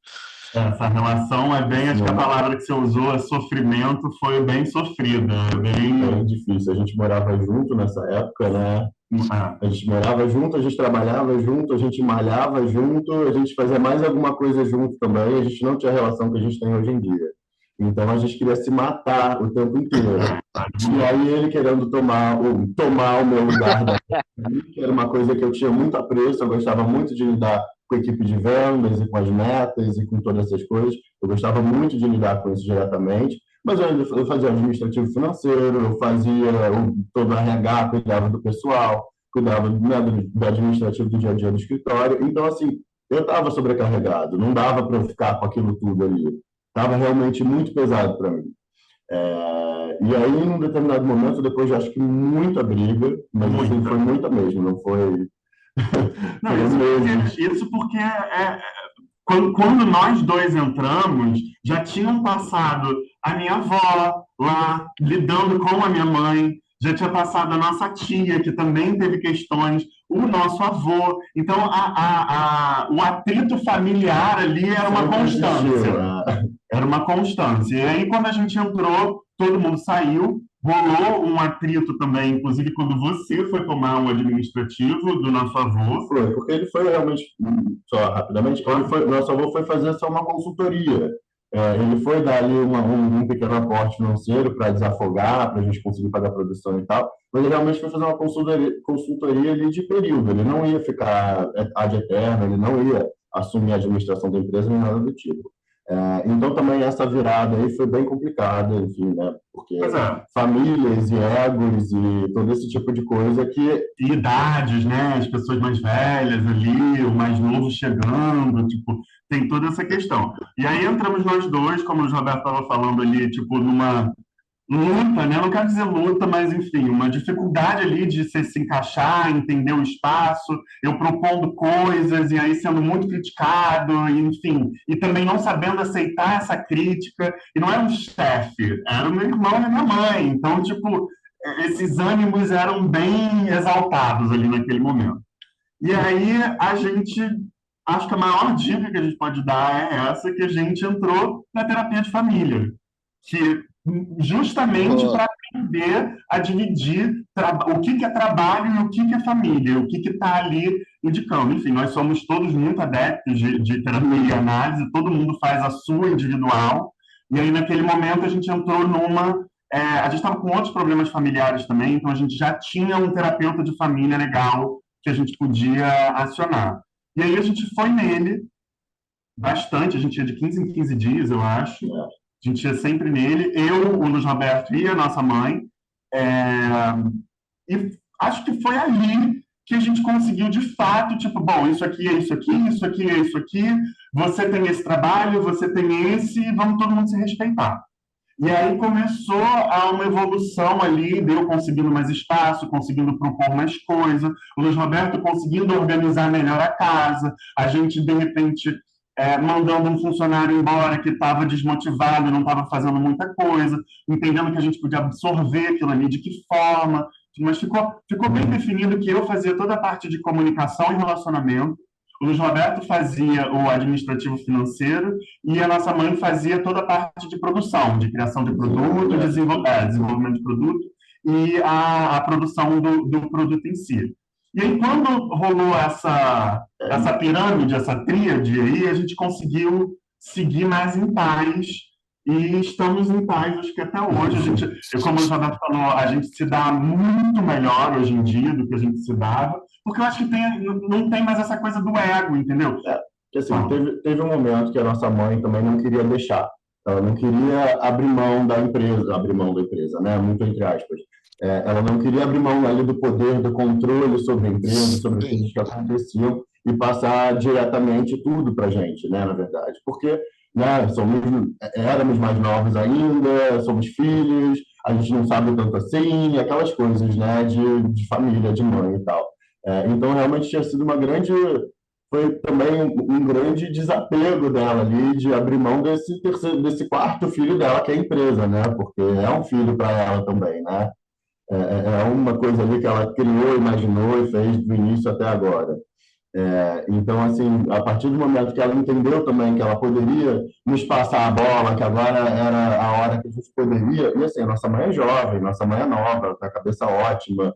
[SPEAKER 3] Essa relação acho que a palavra que você usou, sofrimento, foi bem sofrida,
[SPEAKER 4] bem difícil. A gente morava junto nessa época, né? A gente morava junto, a gente trabalhava junto, a gente malhava junto, a gente fazia mais alguma coisa junto também, a gente não tinha a relação que a gente tem hoje em dia. Então a gente queria se matar o tempo inteiro. E aí ele querendo tomar o meu lugar, que era uma coisa que eu tinha muito apreço, eu gostava muito de lidar com a equipe de vendas e com as metas e com todas essas coisas. Eu gostava muito de lidar com isso diretamente, mas eu fazia administrativo financeiro, eu fazia todo o RH, cuidava do pessoal, cuidava, né, do administrativo do dia a dia do escritório. Então, assim, eu estava sobrecarregado, não dava para eu ficar com aquilo tudo ali. Estava realmente muito pesado para mim. E aí, em um determinado momento, depois de acho que muita briga, mas assim, foi muita mesmo, não foi.
[SPEAKER 3] Não, isso porque quando nós dois entramos, já tinham passado a minha avó lá, lidando com a minha mãe, já tinha passado a nossa tia, que também teve questões, o nosso avô. Então, o atrito familiar ali era uma constância. Era uma constância. E aí, quando a gente entrou, todo mundo saiu, rolou um atrito também, inclusive quando você foi tomar um administrativo do nosso avô.
[SPEAKER 4] Foi, porque ele foi realmente, só rapidamente, nosso avô foi fazer só uma consultoria. Ele foi dar ali um pequeno aporte financeiro para desafogar, para a gente conseguir pagar a produção e tal, mas ele realmente foi fazer uma consultoria ali de período, ele não ia ficar ad eterno, ele não ia assumir a administração da empresa nem nada do tipo. Então também essa virada aí foi bem complicada, enfim, né? Porque famílias e egos e todo esse tipo de coisa
[SPEAKER 3] e idades, né? As pessoas mais velhas ali, o mais novo chegando, tipo, tem toda essa questão. E aí entramos nós dois, como o Roberto estava falando ali, tipo, numa luta, né? Não quero dizer luta, mas enfim, uma dificuldade ali de se encaixar, entender o espaço, eu propondo coisas e aí sendo muito criticado, enfim, e também não sabendo aceitar essa crítica. E não era um chefe, era o meu irmão e a minha mãe. Então, tipo, esses ânimos eram bem exaltados ali naquele momento. E aí a gente, acho que a maior dica que a gente pode dar é essa, que a gente entrou na terapia de família, que justamente para aprender a dividir o que é trabalho e o que é família, o que está ali indicando. Enfim, nós somos todos muito adeptos de terapia e análise, todo mundo faz a sua individual, e aí naquele momento a gente entrou a gente estava com outros problemas familiares também, então a gente já tinha um terapeuta de família legal que a gente podia acionar. E aí a gente foi nele bastante, a gente ia de 15 em 15 dias, eu acho. A gente ia sempre nele, eu, o Luiz Roberto e a nossa mãe. E acho que foi ali que a gente conseguiu, de fato, tipo, bom, isso aqui é isso aqui, isso aqui é isso aqui, você tem esse trabalho, você tem esse, vamos todo mundo se respeitar. E aí começou uma evolução ali, eu conseguindo mais espaço, conseguindo propor mais coisa, o Luiz Roberto conseguindo organizar melhor a casa, a gente, de repente, mandando um funcionário embora que estava desmotivado, não estava fazendo muita coisa, entendendo que a gente podia absorver aquilo ali, de que forma, mas ficou bem definido que eu fazia toda a parte de comunicação e relacionamento, o Luiz Roberto fazia o administrativo financeiro e a nossa mãe fazia toda a parte de produção, de criação de produto, desenvolvimento de produto e a produção do produto em si. E aí, quando rolou essa pirâmide, essa tríade, aí a gente conseguiu seguir mais em paz e estamos em paz, acho que até hoje. Como o Roberto falou, a gente se dá muito melhor hoje em dia do que a gente se dava, porque eu acho que não tem mais essa coisa do ego, entendeu?
[SPEAKER 4] Assim, teve um momento que a nossa mãe também não queria deixar. Ela não queria abrir mão da empresa, né? Muito entre aspas. Ela não queria abrir mão ali do poder, do controle sobre a empresa, sobre as coisas que aconteciam e passar diretamente tudo para a gente, né? Na verdade. Porque, né, éramos mais novos ainda, somos filhos, a gente não sabe tanto assim, aquelas coisas, né? De família, de mãe e tal. Então, realmente tinha sido foi também um grande desapego dela ali de abrir mão desse quarto filho dela, que é a empresa, né? Porque é um filho para ela também, né? É uma coisa ali que ela criou, imaginou e fez do início até agora. Então, assim, a partir do momento que ela entendeu também que ela poderia nos passar a bola, que agora era a hora que a gente poderia, e assim, a nossa mãe é jovem, nossa mãe é nova, ela tem a cabeça ótima,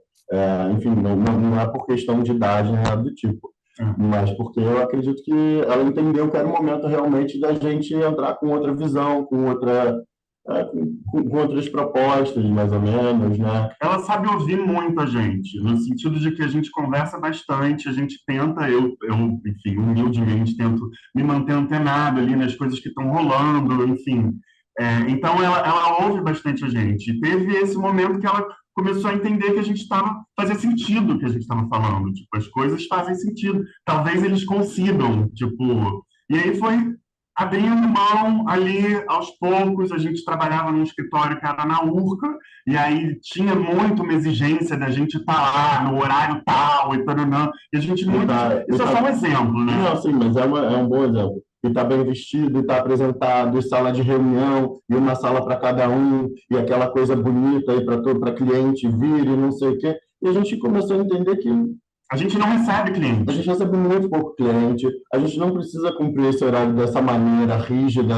[SPEAKER 4] enfim, não é por questão de idade nem nada do tipo, mas porque eu acredito que ela entendeu que era o momento realmente da gente entrar com outra visão, com outras propostas, mais ou menos, né?
[SPEAKER 3] Ela sabe ouvir muito a gente, no sentido de que a gente conversa bastante, a gente tenta, enfim, humildemente tento me manter antenado ali nas coisas que estão rolando, enfim. Então, ela ouve bastante a gente. E teve esse momento que ela começou a entender que fazia sentido o que a gente estava falando, tipo, as coisas fazem sentido, talvez eles consigam, tipo, e aí foi abrindo mão ali aos poucos. A gente trabalhava num escritório que era na Urca, e aí tinha muito uma exigência da gente estar lá no horário tal e taranã, e a gente muito... Isso é só um exemplo, né?
[SPEAKER 4] Não, sim, mas é um bom exemplo. E está bem vestido, e está apresentado, e sala de reunião, e uma sala para cada um, e aquela coisa bonita aí para cliente vir e não sei o quê. E a gente começou a entender que
[SPEAKER 3] a gente não recebe cliente.
[SPEAKER 4] A gente recebe muito pouco cliente. A gente não precisa cumprir esse horário dessa maneira rígida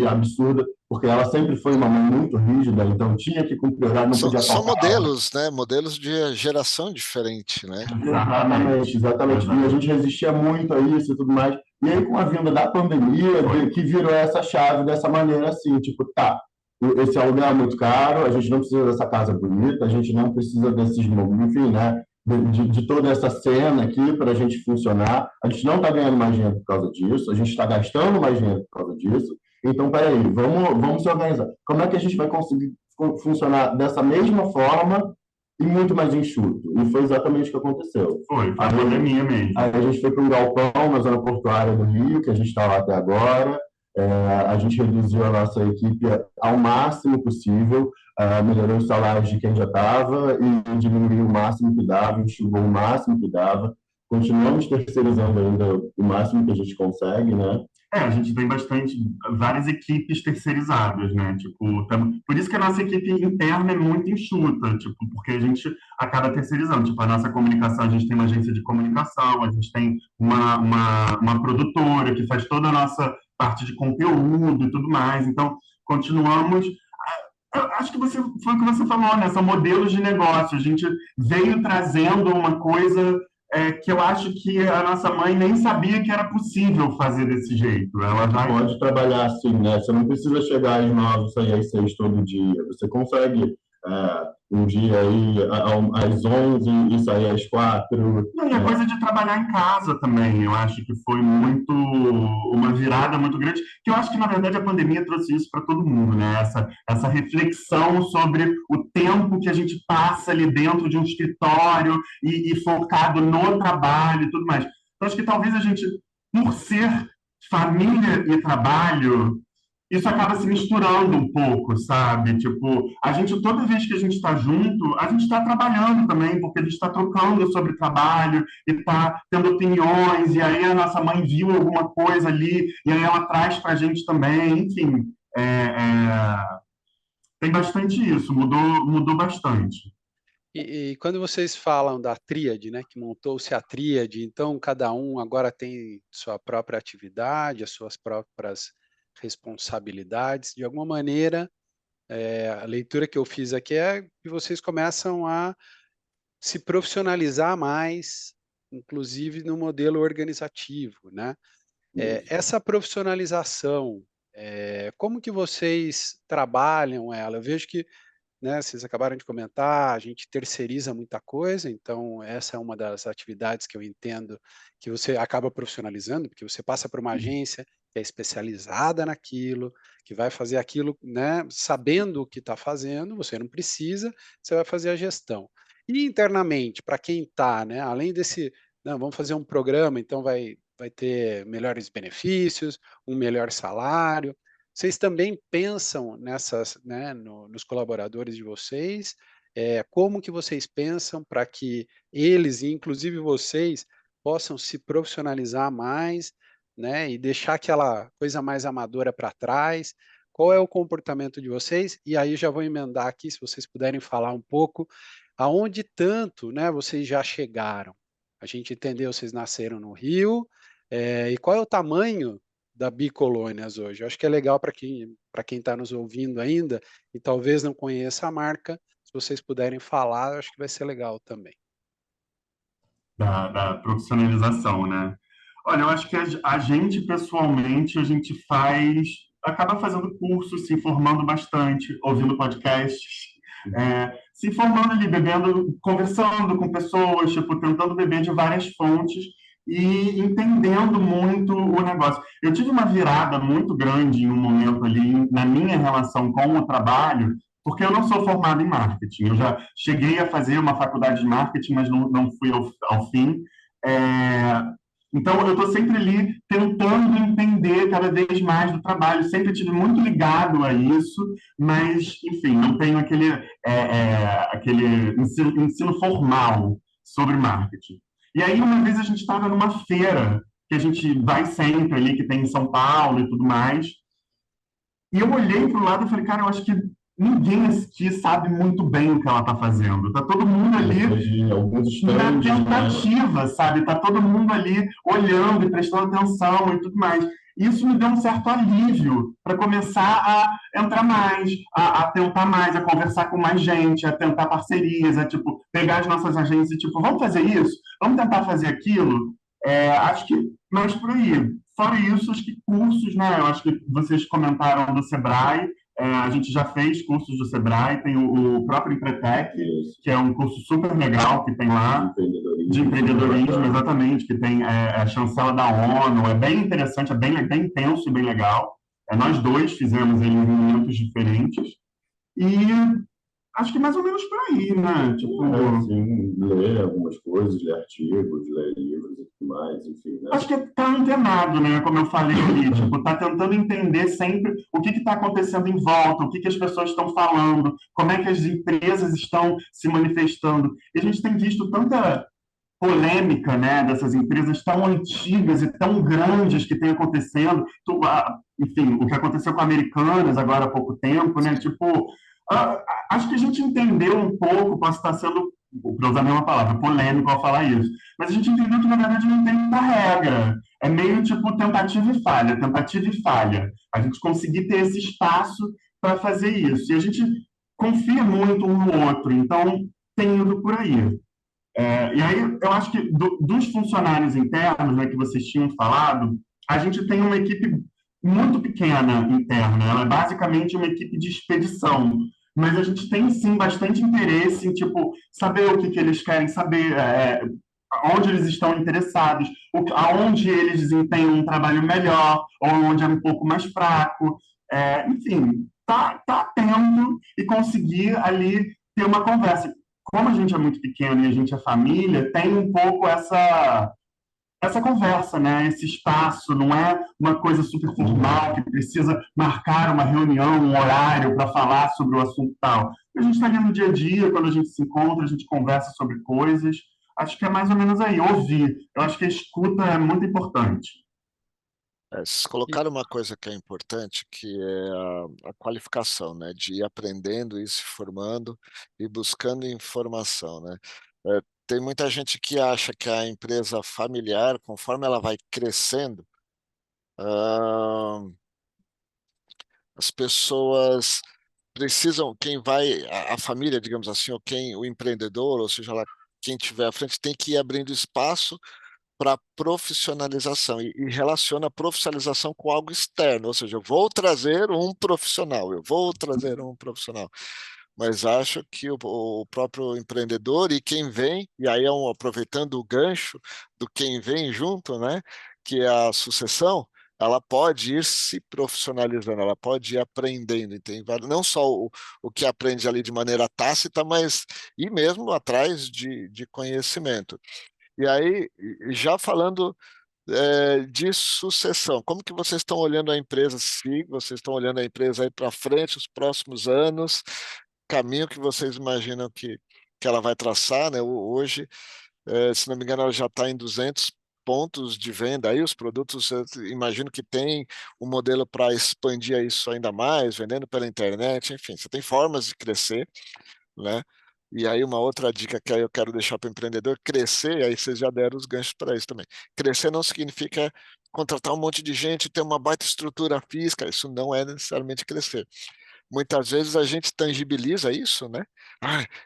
[SPEAKER 4] e absurda, porque ela sempre foi uma mãe muito rígida, então tinha que cumprir o horário, não podia faltar.
[SPEAKER 2] São modelos, né? Modelos de geração diferente, né?
[SPEAKER 4] Exatamente. E a gente resistia muito a isso e tudo mais. E aí, com a vinda da pandemia, que virou essa chave dessa maneira assim, tipo, tá, esse aluguel é muito caro, a gente não precisa dessa casa bonita, a gente não precisa desses, enfim, né, de toda essa cena aqui para a gente funcionar, a gente não está ganhando mais dinheiro por causa disso, a gente está gastando mais dinheiro por causa disso, então, peraí, vamos se organizar. Como é que a gente vai conseguir funcionar dessa mesma forma e muito mais enxuto? E foi exatamente o que aconteceu.
[SPEAKER 3] Foi a pandemia mesmo.
[SPEAKER 4] Aí a gente foi para um galpão na zona portuária do Rio, que a gente está lá até agora. A gente reduziu a nossa equipe ao máximo possível, melhorou os salários de quem já estava e diminuiu o máximo que dava, enxugou o máximo que dava. Continuamos terceirizando ainda o máximo que a gente consegue, né?
[SPEAKER 3] A gente tem várias equipes terceirizadas, né? Tipo, por isso que a nossa equipe interna é muito enxuta, tipo, porque a gente acaba terceirizando. Tipo, a nossa comunicação, a gente tem uma agência de comunicação, a gente tem uma produtora que faz toda a nossa parte de conteúdo e tudo mais. Então, continuamos. Eu acho que foi o que você falou, né? São modelos de negócio. A gente veio trazendo uma coisa que eu acho que a nossa mãe nem sabia que era possível fazer desse jeito. Ela já
[SPEAKER 4] pode trabalhar assim, né? Você não precisa chegar às 9, sair às 6 todo dia. Você consegue um dia aí às 11 e sair às 4.
[SPEAKER 3] E a coisa de trabalhar em casa também, eu acho que foi uma virada muito grande, que eu acho que, na verdade, a pandemia trouxe isso para todo mundo, né? Essa reflexão sobre o tempo que a gente passa ali dentro de um escritório e focado no trabalho e tudo mais. Então, acho que talvez a gente, por ser família e trabalho, isso acaba se misturando um pouco, sabe? Tipo, a gente, toda vez que a gente está junto, a gente está trabalhando também, porque a gente está trocando sobre trabalho e está tendo opiniões, e aí a nossa mãe viu alguma coisa ali, e aí ela traz para a gente também, enfim. Tem bastante isso, mudou bastante.
[SPEAKER 1] E quando vocês falam da tríade, né, que montou-se a tríade, então cada um agora tem sua própria atividade, as suas próprias responsabilidades, de alguma maneira, a leitura que eu fiz aqui é que vocês começam a se profissionalizar mais, inclusive no modelo organizativo, né? Essa profissionalização, como que vocês trabalham ela? Eu vejo que, né, vocês acabaram de comentar, a gente terceiriza muita coisa, então essa é uma das atividades que eu entendo que você acaba profissionalizando, porque você passa por uma agência que é especializada naquilo, que vai fazer aquilo, né, sabendo o que está fazendo, você não precisa, você vai fazer a gestão. E internamente, para quem está, né, além desse, não, vamos fazer um programa, então vai ter melhores benefícios, um melhor salário. Vocês também pensam nessas, né, nos colaboradores de vocês? Como que vocês pensam para que eles, e inclusive vocês, possam se profissionalizar mais, né, e deixar aquela coisa mais amadora para trás? Qual é o comportamento de vocês? E aí já vou emendar aqui, se vocês puderem falar um pouco, aonde tanto, né, vocês já chegaram? A gente entendeu, vocês nasceram no Rio, e qual é o tamanho da Bicolônias hoje? Eu acho que é legal para quem está nos ouvindo ainda e talvez não conheça a marca, se vocês puderem falar, eu acho que vai ser legal também.
[SPEAKER 3] Da profissionalização, né? Olha, eu acho que a gente, pessoalmente, a gente acaba fazendo cursos, se informando bastante, ouvindo podcasts, se informando ali, bebendo, conversando com pessoas, tipo, tentando beber de várias fontes e entendendo muito o negócio. Eu tive uma virada muito grande em um momento ali na minha relação com o trabalho, porque eu não sou formado em marketing. Eu já cheguei a fazer uma faculdade de marketing, mas não fui ao fim. Então, eu estou sempre ali tentando entender cada vez mais do trabalho. Sempre tive muito ligado a isso, mas, enfim, não tenho aquele ensino formal sobre marketing. E aí, uma vez a gente estava numa feira, que a gente vai sempre ali, que tem em São Paulo e tudo mais, e eu olhei para o lado e falei, cara, eu acho que ninguém aqui sabe muito bem o que ela está fazendo. Está todo mundo ali na tentativa, sabe? Está todo mundo ali olhando e prestando atenção e tudo mais. Isso me deu um certo alívio para começar a entrar mais, a tentar mais, a conversar com mais gente, a tentar parcerias, a tipo, pegar as nossas agências e tipo, vamos fazer isso? Vamos tentar fazer aquilo? Acho que mais por aí. Fora isso, acho que cursos, né? Eu acho que vocês comentaram do Sebrae, a gente já fez cursos do Sebrae, tem o próprio Empretec, que é um curso super legal que tem lá, de empreendedorismo, exatamente, que tem a chancela da ONU, é bem interessante, bem intenso e bem legal. Nós dois fizemos ele em momentos diferentes, e acho que mais ou menos por aí, né? Tipo,
[SPEAKER 4] assim, ler algumas coisas, ler artigos, ler livros e tudo mais, enfim, né?
[SPEAKER 3] acho que tá antenado, né? Como eu falei ali, tipo, tá tentando entender sempre o que está acontecendo em volta, o que as pessoas estão falando, como é que as empresas estão se manifestando. E a gente tem visto tanta polêmica, né, dessas empresas tão antigas e tão grandes que tem acontecendo. Enfim, o que aconteceu com Americanas agora há pouco tempo, né? Tipo, acho que a gente entendeu um pouco, posso estar sendo, para usar a mesma palavra, polêmico ao falar isso, mas a gente entendeu que, na verdade, não tem muita regra. É meio tipo tentativa e falha, tentativa e falha. A gente conseguir ter esse espaço para fazer isso. E a gente confia muito um no outro, então tem ido por aí. E aí, eu acho que dos funcionários internos, né, que vocês tinham falado, a gente tem uma equipe muito pequena interna. Ela é basicamente uma equipe de expedição. Mas a gente tem, sim, bastante interesse em, tipo, saber o que eles querem saber, onde eles estão interessados, aonde eles desempenham um trabalho melhor, ou onde é um pouco mais fraco. Enfim, tá atento e conseguir ali ter uma conversa. Como a gente é muito pequeno e a gente é família, tem um pouco essa conversa, né? Esse espaço, não é uma coisa super formal que precisa marcar uma reunião, um horário para falar sobre o assunto tal. A gente está ali no dia a dia, quando a gente se encontra, a gente conversa sobre coisas. Acho que é mais ou menos aí, ouvir. Eu acho que a escuta é muito importante.
[SPEAKER 2] Vocês colocaram uma coisa que é importante, que é a qualificação, né? De ir aprendendo, ir se formando e buscando informação, né? Tem muita gente que acha que a empresa familiar, conforme ela vai crescendo, as pessoas precisam, a família, digamos assim, ou o empreendedor, ou seja lá, quem tiver à frente, tem que ir abrindo espaço para profissionalização e relaciona a profissionalização com algo externo, ou seja, eu vou trazer um profissional, mas acho que o próprio empreendedor e quem vem, e aí aproveitando o gancho do quem vem junto, né, que é a sucessão, ela pode ir se profissionalizando, ela pode ir aprendendo, entende? Não só o que aprende ali de maneira tácita, mas e mesmo atrás de conhecimento. E aí, já falando de sucessão, como que vocês estão olhando a empresa, se vocês estão olhando a empresa aí para frente, os próximos anos, caminho que vocês imaginam que ela vai traçar, né? Hoje, se não me engano, ela já está em 200 pontos de venda aí, os produtos, eu imagino que tem um modelo para expandir isso ainda mais, vendendo pela internet, enfim, você tem formas de crescer, né? E aí uma outra dica que eu quero deixar para o empreendedor, crescer, aí vocês já deram os ganchos para isso também. Crescer não significa contratar um monte de gente, ter uma baita estrutura física, isso não é necessariamente crescer. Muitas vezes a gente tangibiliza isso, né?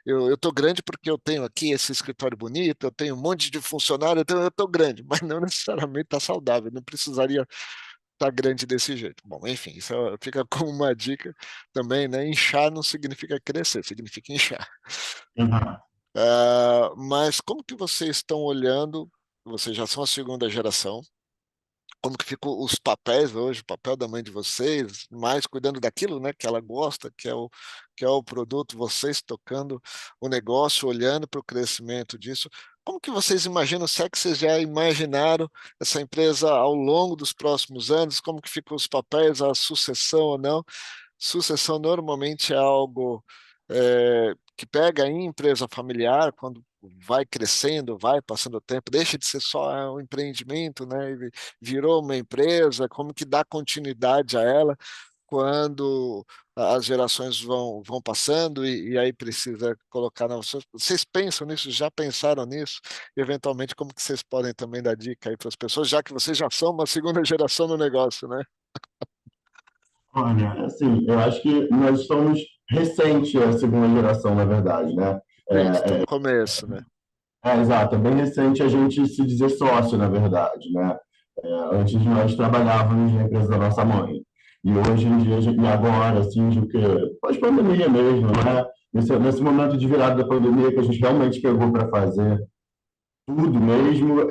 [SPEAKER 2] Eu estou grande porque eu tenho aqui esse escritório bonito, eu tenho um monte de funcionário, então eu estou grande, mas não necessariamente está saudável, não precisaria tá grande desse jeito. Bom, enfim, isso fica como uma dica também, né? Inchar não significa crescer, significa inchar. Mas como que vocês estão olhando? Vocês já são a segunda geração. Como que ficam os papéis hoje, o papel da mãe de vocês, mais cuidando daquilo, né, que ela gosta, que é o produto, vocês tocando o negócio, olhando para o crescimento disso. Como que vocês imaginam, se é que vocês já imaginaram essa empresa ao longo dos próximos anos, como que ficam os papéis, a sucessão ou não? Sucessão normalmente é algo que pega em empresa familiar, quando vai crescendo, vai passando o tempo, deixa de ser só um empreendimento, né? E virou uma empresa, como que dá continuidade a ela quando as gerações vão passando e aí precisa colocar... Vocês pensam nisso? Já pensaram nisso? Eventualmente, como que vocês podem também dar dica aí para as pessoas, já que vocês já são uma segunda geração no negócio, né?
[SPEAKER 4] Olha, assim, eu acho que nós estamos recente a segunda geração, na verdade, né?
[SPEAKER 2] Estou no começo, né?
[SPEAKER 4] Exato, é bem recente a gente se dizer sócio, na verdade, né? Antes nós trabalhávamos na empresa da nossa mãe. E hoje em dia, e agora, assim, de que pós-pandemia mesmo, né? Nesse momento de virada da pandemia que a gente realmente pegou para fazer tudo mesmo,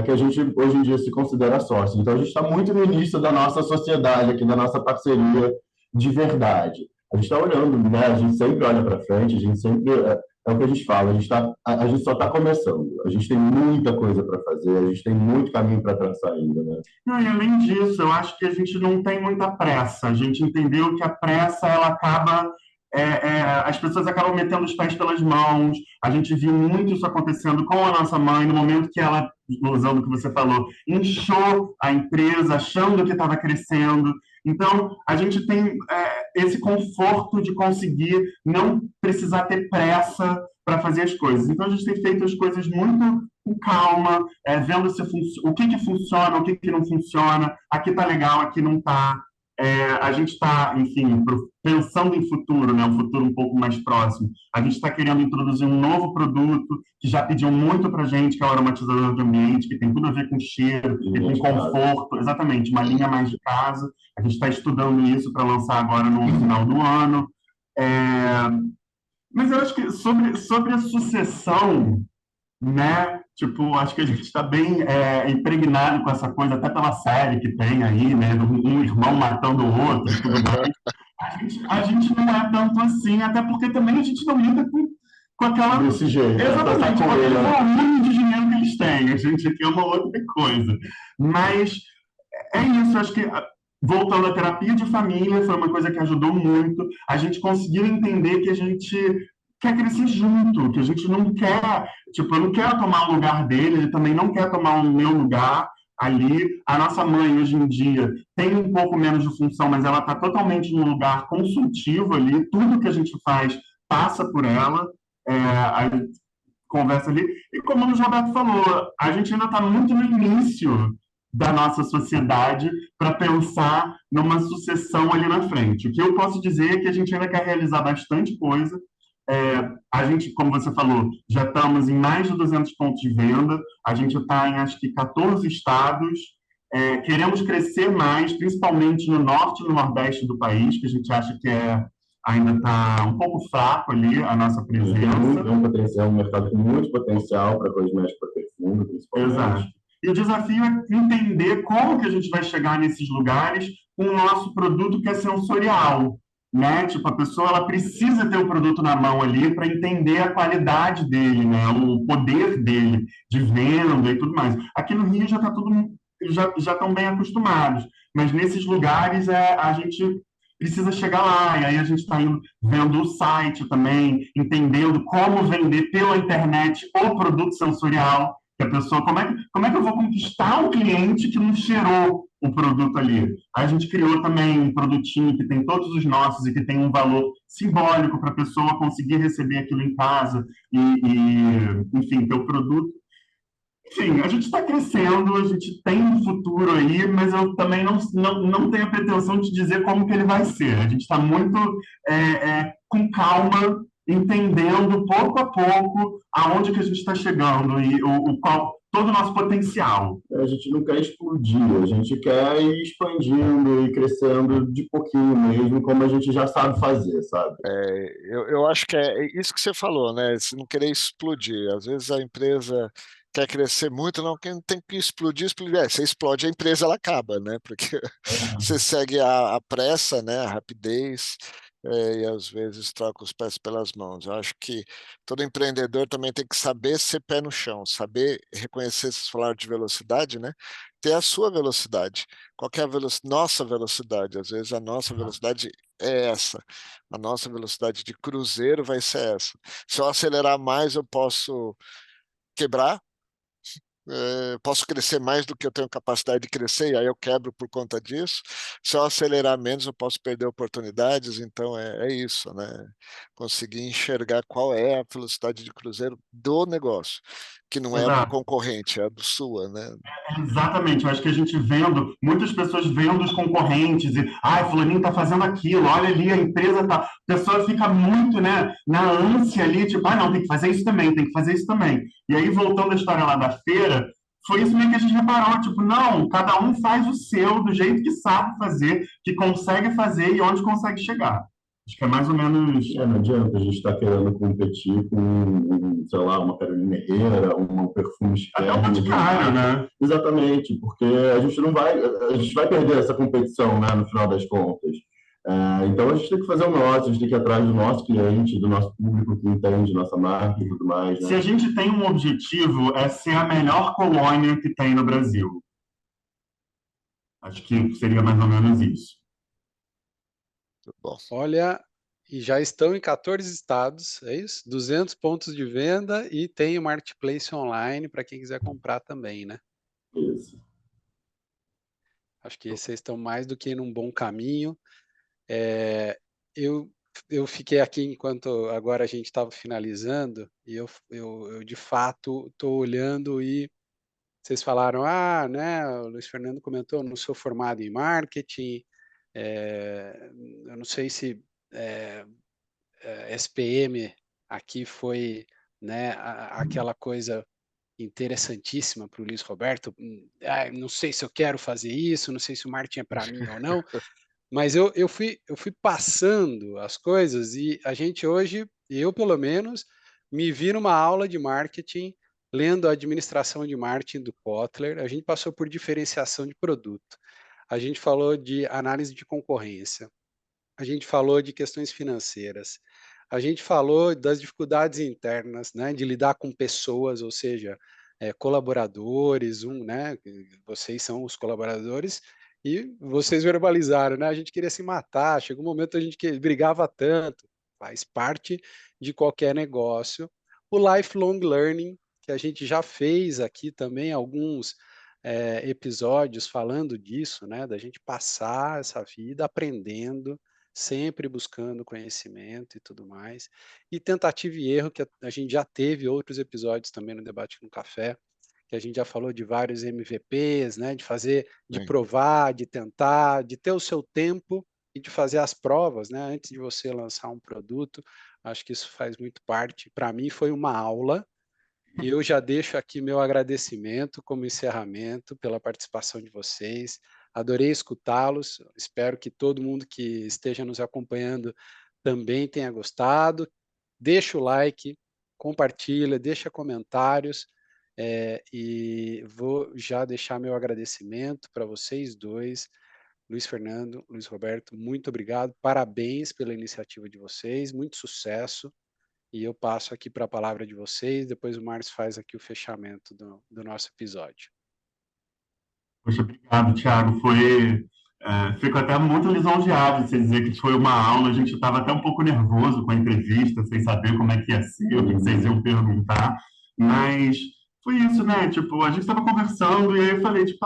[SPEAKER 4] que a gente hoje em dia se considera sócio. Então a gente está muito no início da nossa sociedade aqui, da nossa parceria de verdade. A gente está olhando, né? A gente sempre olha para frente, a gente sempre é o que a gente fala, a gente só está começando. A gente tem muita coisa para fazer, a gente tem muito caminho para traçar ainda, né?
[SPEAKER 3] Não, e além disso, eu acho que a gente não tem muita pressa. A gente entendeu que a pressa, ela acaba... as pessoas acabam metendo os pés pelas mãos. A gente viu muito isso acontecendo com a nossa mãe, no momento que ela, usando o que você falou, inchou a empresa, achando que estava crescendo. Então, a gente tem esse conforto de conseguir não precisar ter pressa para fazer as coisas. Então, a gente tem feito as coisas muito com calma, vendo o que funciona, o que não funciona, aqui está legal, aqui não está. A gente está, enfim, pensando em futuro, né, um futuro um pouco mais próximo. A gente está querendo introduzir um novo produto que já pediam muito para a gente, que é o aromatizador de ambiente, que tem tudo a ver com cheiro e com conforto. Exatamente, uma linha mais de casa. A gente está estudando isso para lançar agora no final do ano. Mas eu acho que sobre a sucessão, né? Tipo, acho que a gente está bem impregnado com essa coisa, até pela série que tem aí, né? Um irmão matando o outro e tudo mais. A gente não é tanto assim, até porque também a gente não lida com aquela...
[SPEAKER 4] Desse jeito.
[SPEAKER 3] Exatamente, com aquele volume de dinheiro que eles têm. A gente quer uma outra coisa. Mas é isso, acho que... Voltando à terapia de família, foi uma coisa que ajudou muito. A gente conseguiu entender que a gente quer crescer junto, que a gente não quer, tipo, eu não quero tomar o lugar dele, ele também não quer tomar o meu lugar ali. A nossa mãe, hoje em dia, tem um pouco menos de função, mas ela está totalmente no lugar consultivo ali, tudo que a gente faz passa por ela, a gente conversa ali. E como o Roberto falou, a gente ainda está muito no início da nossa sociedade para pensar numa sucessão ali na frente. O que eu posso dizer é que a gente ainda quer realizar bastante coisa. A gente, como você falou, já estamos em mais de 200 pontos de venda, a gente está em, acho que, 14 estados, queremos crescer mais, principalmente no norte e no nordeste do país, que a gente acha que ainda está um pouco fraco ali a nossa presença.
[SPEAKER 4] Tem um mercado com muito potencial para cosméticos para perfume, principalmente.
[SPEAKER 3] Exato. E o desafio é entender como que a gente vai chegar nesses lugares com o nosso produto que é sensorial, né? Tipo, a pessoa ela precisa ter o produto na mão ali para entender a qualidade dele, né? O poder dele de venda e tudo mais. Aqui no Rio já está tudo, já estão bem acostumados, mas nesses lugares a gente precisa chegar lá, e aí a gente está vendo o site também, entendendo como vender pela internet o produto sensorial. Que a pessoa, como é que eu vou conquistar o cliente que não cheirou o produto ali? A gente criou também um produtinho que tem todos os nossos e que tem um valor simbólico para a pessoa conseguir receber aquilo em casa enfim, ter o produto. Enfim, a gente está crescendo, a gente tem um futuro aí, mas eu também não tenho a pretensão de dizer como que ele vai ser. A gente está muito com calma, entendendo pouco a pouco aonde que a gente está chegando e todo o nosso potencial.
[SPEAKER 4] A gente não quer explodir, a gente quer ir expandindo e crescendo de pouquinho mesmo, como a gente já sabe fazer, sabe?
[SPEAKER 2] Eu acho que é isso que você falou, né? Se não querer explodir. Às vezes a empresa quer crescer muito, não, quem tem que explodir. Você explode a empresa, ela acaba, né? Porque você segue a pressa, né? A rapidez, e às vezes troca os pés pelas mãos. Eu acho que todo empreendedor também tem que saber ser pé no chão, saber reconhecer, se falar de velocidade, né? Ter a sua velocidade. Qual que é a nossa velocidade? Às vezes a nossa velocidade é essa. A nossa velocidade de cruzeiro vai ser essa. Se eu acelerar mais, eu posso quebrar, posso crescer mais do que eu tenho capacidade de crescer, e aí eu quebro por conta disso. Se eu acelerar menos, eu posso perder oportunidades. Então é isso, né? Conseguir enxergar qual é a velocidade de cruzeiro do negócio, que não é a do concorrente, é a do sua, né?
[SPEAKER 3] Exatamente, eu acho que a gente vendo, muitas pessoas vendo os concorrentes e, fulaninho tá fazendo aquilo, olha ali, a empresa tá... A pessoa fica muito, né, na ânsia ali, tipo, não, tem que fazer isso também, tem que fazer isso também. E aí, voltando à história lá da feira, foi isso meio que a gente reparou, tipo, não, cada um faz o seu, do jeito que sabe fazer, que consegue fazer e onde consegue chegar. Acho que é mais ou menos...
[SPEAKER 4] Não adianta a gente estar querendo competir com, sei lá, uma Carolina Herrera, um perfume
[SPEAKER 3] Até o
[SPEAKER 4] externo.
[SPEAKER 3] Boticário, né?
[SPEAKER 4] Exatamente, porque a gente vai perder essa competição, né, no final das contas. Então a gente tem que fazer o nosso, a gente tem que ir atrás do nosso cliente, do nosso público que entende nossa marca e tudo mais, né?
[SPEAKER 3] Se a gente tem um objetivo, é ser a melhor colônia que tem no Brasil. Acho que seria mais ou menos isso.
[SPEAKER 2] Bom.
[SPEAKER 1] Olha, e já estão em 14 estados, é isso? 200 pontos de venda e tem o marketplace online para quem quiser comprar também, né?
[SPEAKER 4] Isso.
[SPEAKER 1] Acho que vocês estão mais do que num bom caminho. Eu fiquei aqui enquanto agora a gente estava finalizando e eu de fato estou olhando e vocês falaram, né, o Luiz Fernando comentou, não sou formado em marketing, eu não sei se SPM aqui foi, né, aquela coisa interessantíssima para o Luiz Roberto, não sei se eu quero fazer isso, não sei se o marketing é para mim ou não, mas eu fui passando as coisas e a gente hoje, eu pelo menos, me vi numa aula de marketing, lendo a administração de marketing do Kotler, a gente passou por diferenciação de produto, a gente falou de análise de concorrência, a gente falou de questões financeiras, a gente falou das dificuldades internas, né, de lidar com pessoas, ou seja, colaboradores, né, vocês são os colaboradores, e vocês verbalizaram, né, a gente queria se matar, chegou um momento a gente que brigava tanto, faz parte de qualquer negócio. O lifelong learning, que a gente já fez aqui também alguns episódios falando disso, né, da gente passar essa vida aprendendo, sempre buscando conhecimento e tudo mais. E tentativa e erro, que a gente já teve outros episódios também no Debate com Café, que a gente já falou de vários MVPs, né, de fazer, de
[SPEAKER 2] Sim.
[SPEAKER 1] provar, de tentar, de ter o seu tempo e de fazer as provas, né, antes de você lançar um produto. Acho que isso faz muito parte. Para mim foi uma aula. E eu já deixo aqui meu agradecimento como encerramento pela participação de vocês. Adorei escutá-los. Espero que todo mundo que esteja nos acompanhando também tenha gostado. Deixa o like, compartilha, deixa comentários. E vou já deixar meu agradecimento para vocês dois, Luiz Fernando, Luiz Roberto, muito obrigado. Parabéns pela iniciativa de vocês, muito sucesso. E eu passo aqui para a palavra de vocês, depois o Márcio faz aqui o fechamento do nosso episódio.
[SPEAKER 3] Poxa, obrigado, Thiago. Fico até muito lisonjeado de você dizer que foi uma aula. A gente estava até um pouco nervoso com a entrevista, sem saber como é que ia ser, o que vocês iam perguntar. Mas foi isso, né? Tipo, a gente estava conversando e aí eu falei, tipo,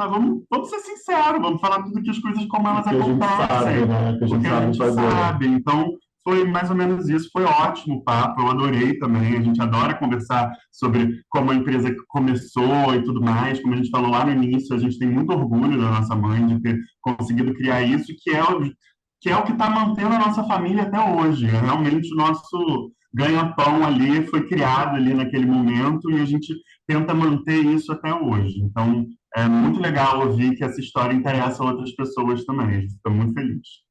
[SPEAKER 3] vamos ser sinceros, vamos falar tudo que as coisas como elas acontecem.
[SPEAKER 4] Né?
[SPEAKER 3] O que a gente sabe. Então, foi mais ou menos isso. Foi ótimo o papo, eu adorei também. A gente adora conversar sobre como a empresa começou e tudo mais. Como a gente falou lá no início, a gente tem muito orgulho da nossa mãe de ter conseguido criar isso, que é o que está mantendo a nossa família até hoje. Realmente, o nosso ganha-pão ali foi criado ali naquele momento e a gente tenta manter isso até hoje. Então, é muito legal ouvir que essa história interessa outras pessoas também. A gente fica muito feliz.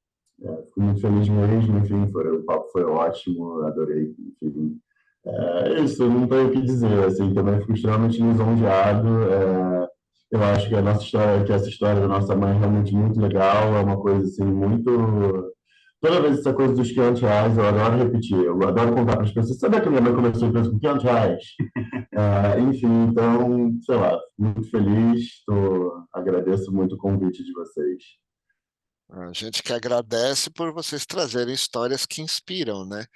[SPEAKER 4] Fico muito feliz mesmo, enfim, o papo foi ótimo, adorei, enfim. Isso, não tenho o que dizer, assim, também fico extremamente lisonjeado. Eu acho que a nossa história, que essa história da nossa mãe é realmente muito legal, é uma coisa, assim, muito... Toda vez essa coisa dos R$500, eu adoro repetir, eu adoro contar para as pessoas. Sabe que minha mãe começou a empresa com R$500? Enfim, então, sei lá, muito feliz, agradeço muito o convite de vocês.
[SPEAKER 2] A gente que agradece por vocês trazerem histórias que inspiram, né?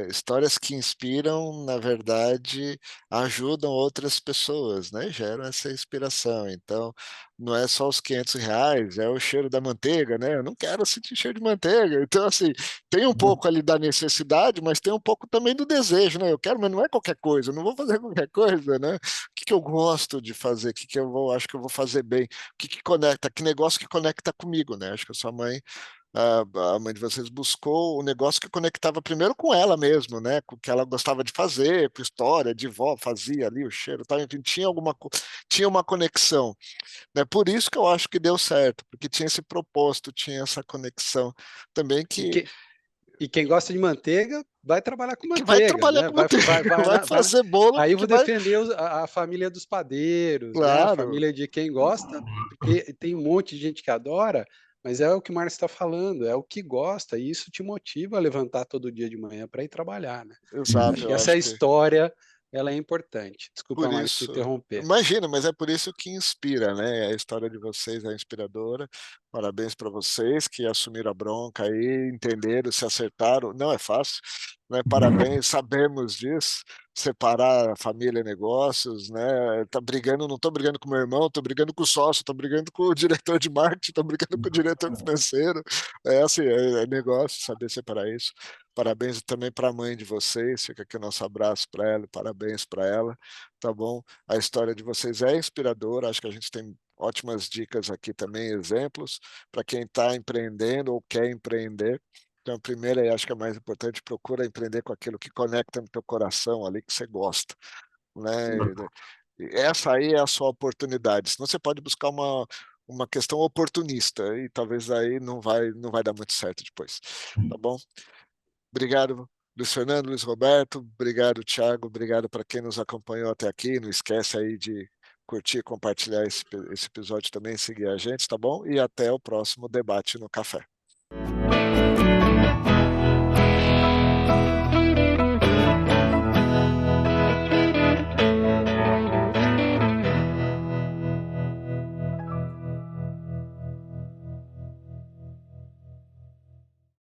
[SPEAKER 2] Histórias que inspiram, na verdade, ajudam outras pessoas, né? Geram essa inspiração. Então, não é só os R$500, é o cheiro da manteiga, né? Eu não quero sentir cheiro de manteiga. Então, assim, tem um pouco ali da necessidade, mas tem um pouco também do desejo, né? Eu quero, mas não é qualquer coisa, eu não vou fazer qualquer coisa, né? O que eu gosto de fazer? O que eu acho que eu vou fazer bem? O que conecta? Que negócio que conecta comigo, né? Acho que a sua mãe a mãe de vocês buscou o negócio que conectava primeiro com ela mesmo, né? Com o que ela gostava de fazer, com história de vó, fazia ali o cheiro, tal, enfim, tinha uma conexão, né? Por isso que eu acho que deu certo, porque tinha esse propósito, tinha essa conexão também
[SPEAKER 1] E quem gosta de manteiga vai trabalhar com
[SPEAKER 2] que vai
[SPEAKER 1] manteiga,
[SPEAKER 2] trabalhar
[SPEAKER 1] né?
[SPEAKER 2] com manteiga, vai fazer bolo,
[SPEAKER 1] Aí eu
[SPEAKER 2] porque
[SPEAKER 1] vou
[SPEAKER 2] vai,
[SPEAKER 1] defender a família dos padeiros, né? A
[SPEAKER 2] claro,
[SPEAKER 1] família de quem gosta, porque tem um monte de gente que adora, mas é o que o Márcio está falando, é o que gosta, e isso te motiva a levantar todo dia de manhã para ir trabalhar, né?
[SPEAKER 2] exato,
[SPEAKER 1] Acho que
[SPEAKER 2] eu
[SPEAKER 1] essa
[SPEAKER 2] acho que
[SPEAKER 1] história, ela é importante. Desculpa,
[SPEAKER 2] por
[SPEAKER 1] Márcio, te
[SPEAKER 2] isso,
[SPEAKER 1] interromper.
[SPEAKER 2] imagina, mas é por isso que inspira, né? A história de vocês é inspiradora. Parabéns para vocês que assumiram a bronca aí, entenderam, se acertaram. Não é fácil, né? Parabéns, sabemos disso. Separar a família e negócios, né? Tá brigando, não estou brigando com meu irmão, estou brigando com o sócio, estou brigando com o diretor de marketing, estou brigando com o diretor financeiro. É assim, é negócio, saber separar isso. Parabéns também para a mãe de vocês, fica aqui o nosso abraço para ela, parabéns para ela, tá bom? A história de vocês é inspiradora, acho que a gente tem ótimas dicas aqui também, exemplos, para quem está empreendendo ou quer empreender. Então, a primeira, e acho que é mais importante, procura empreender com aquilo que conecta no teu coração ali, que você gosta, né? E essa aí é a sua oportunidade, senão você pode buscar uma questão oportunista e talvez aí não vai dar muito certo depois, tá bom? Obrigado, Luiz Fernando, Luiz Roberto, obrigado, Thiago, obrigado para quem nos acompanhou até aqui. Não esquece aí de curtir e compartilhar esse episódio também, seguir a gente, tá bom? E até o próximo debate no café.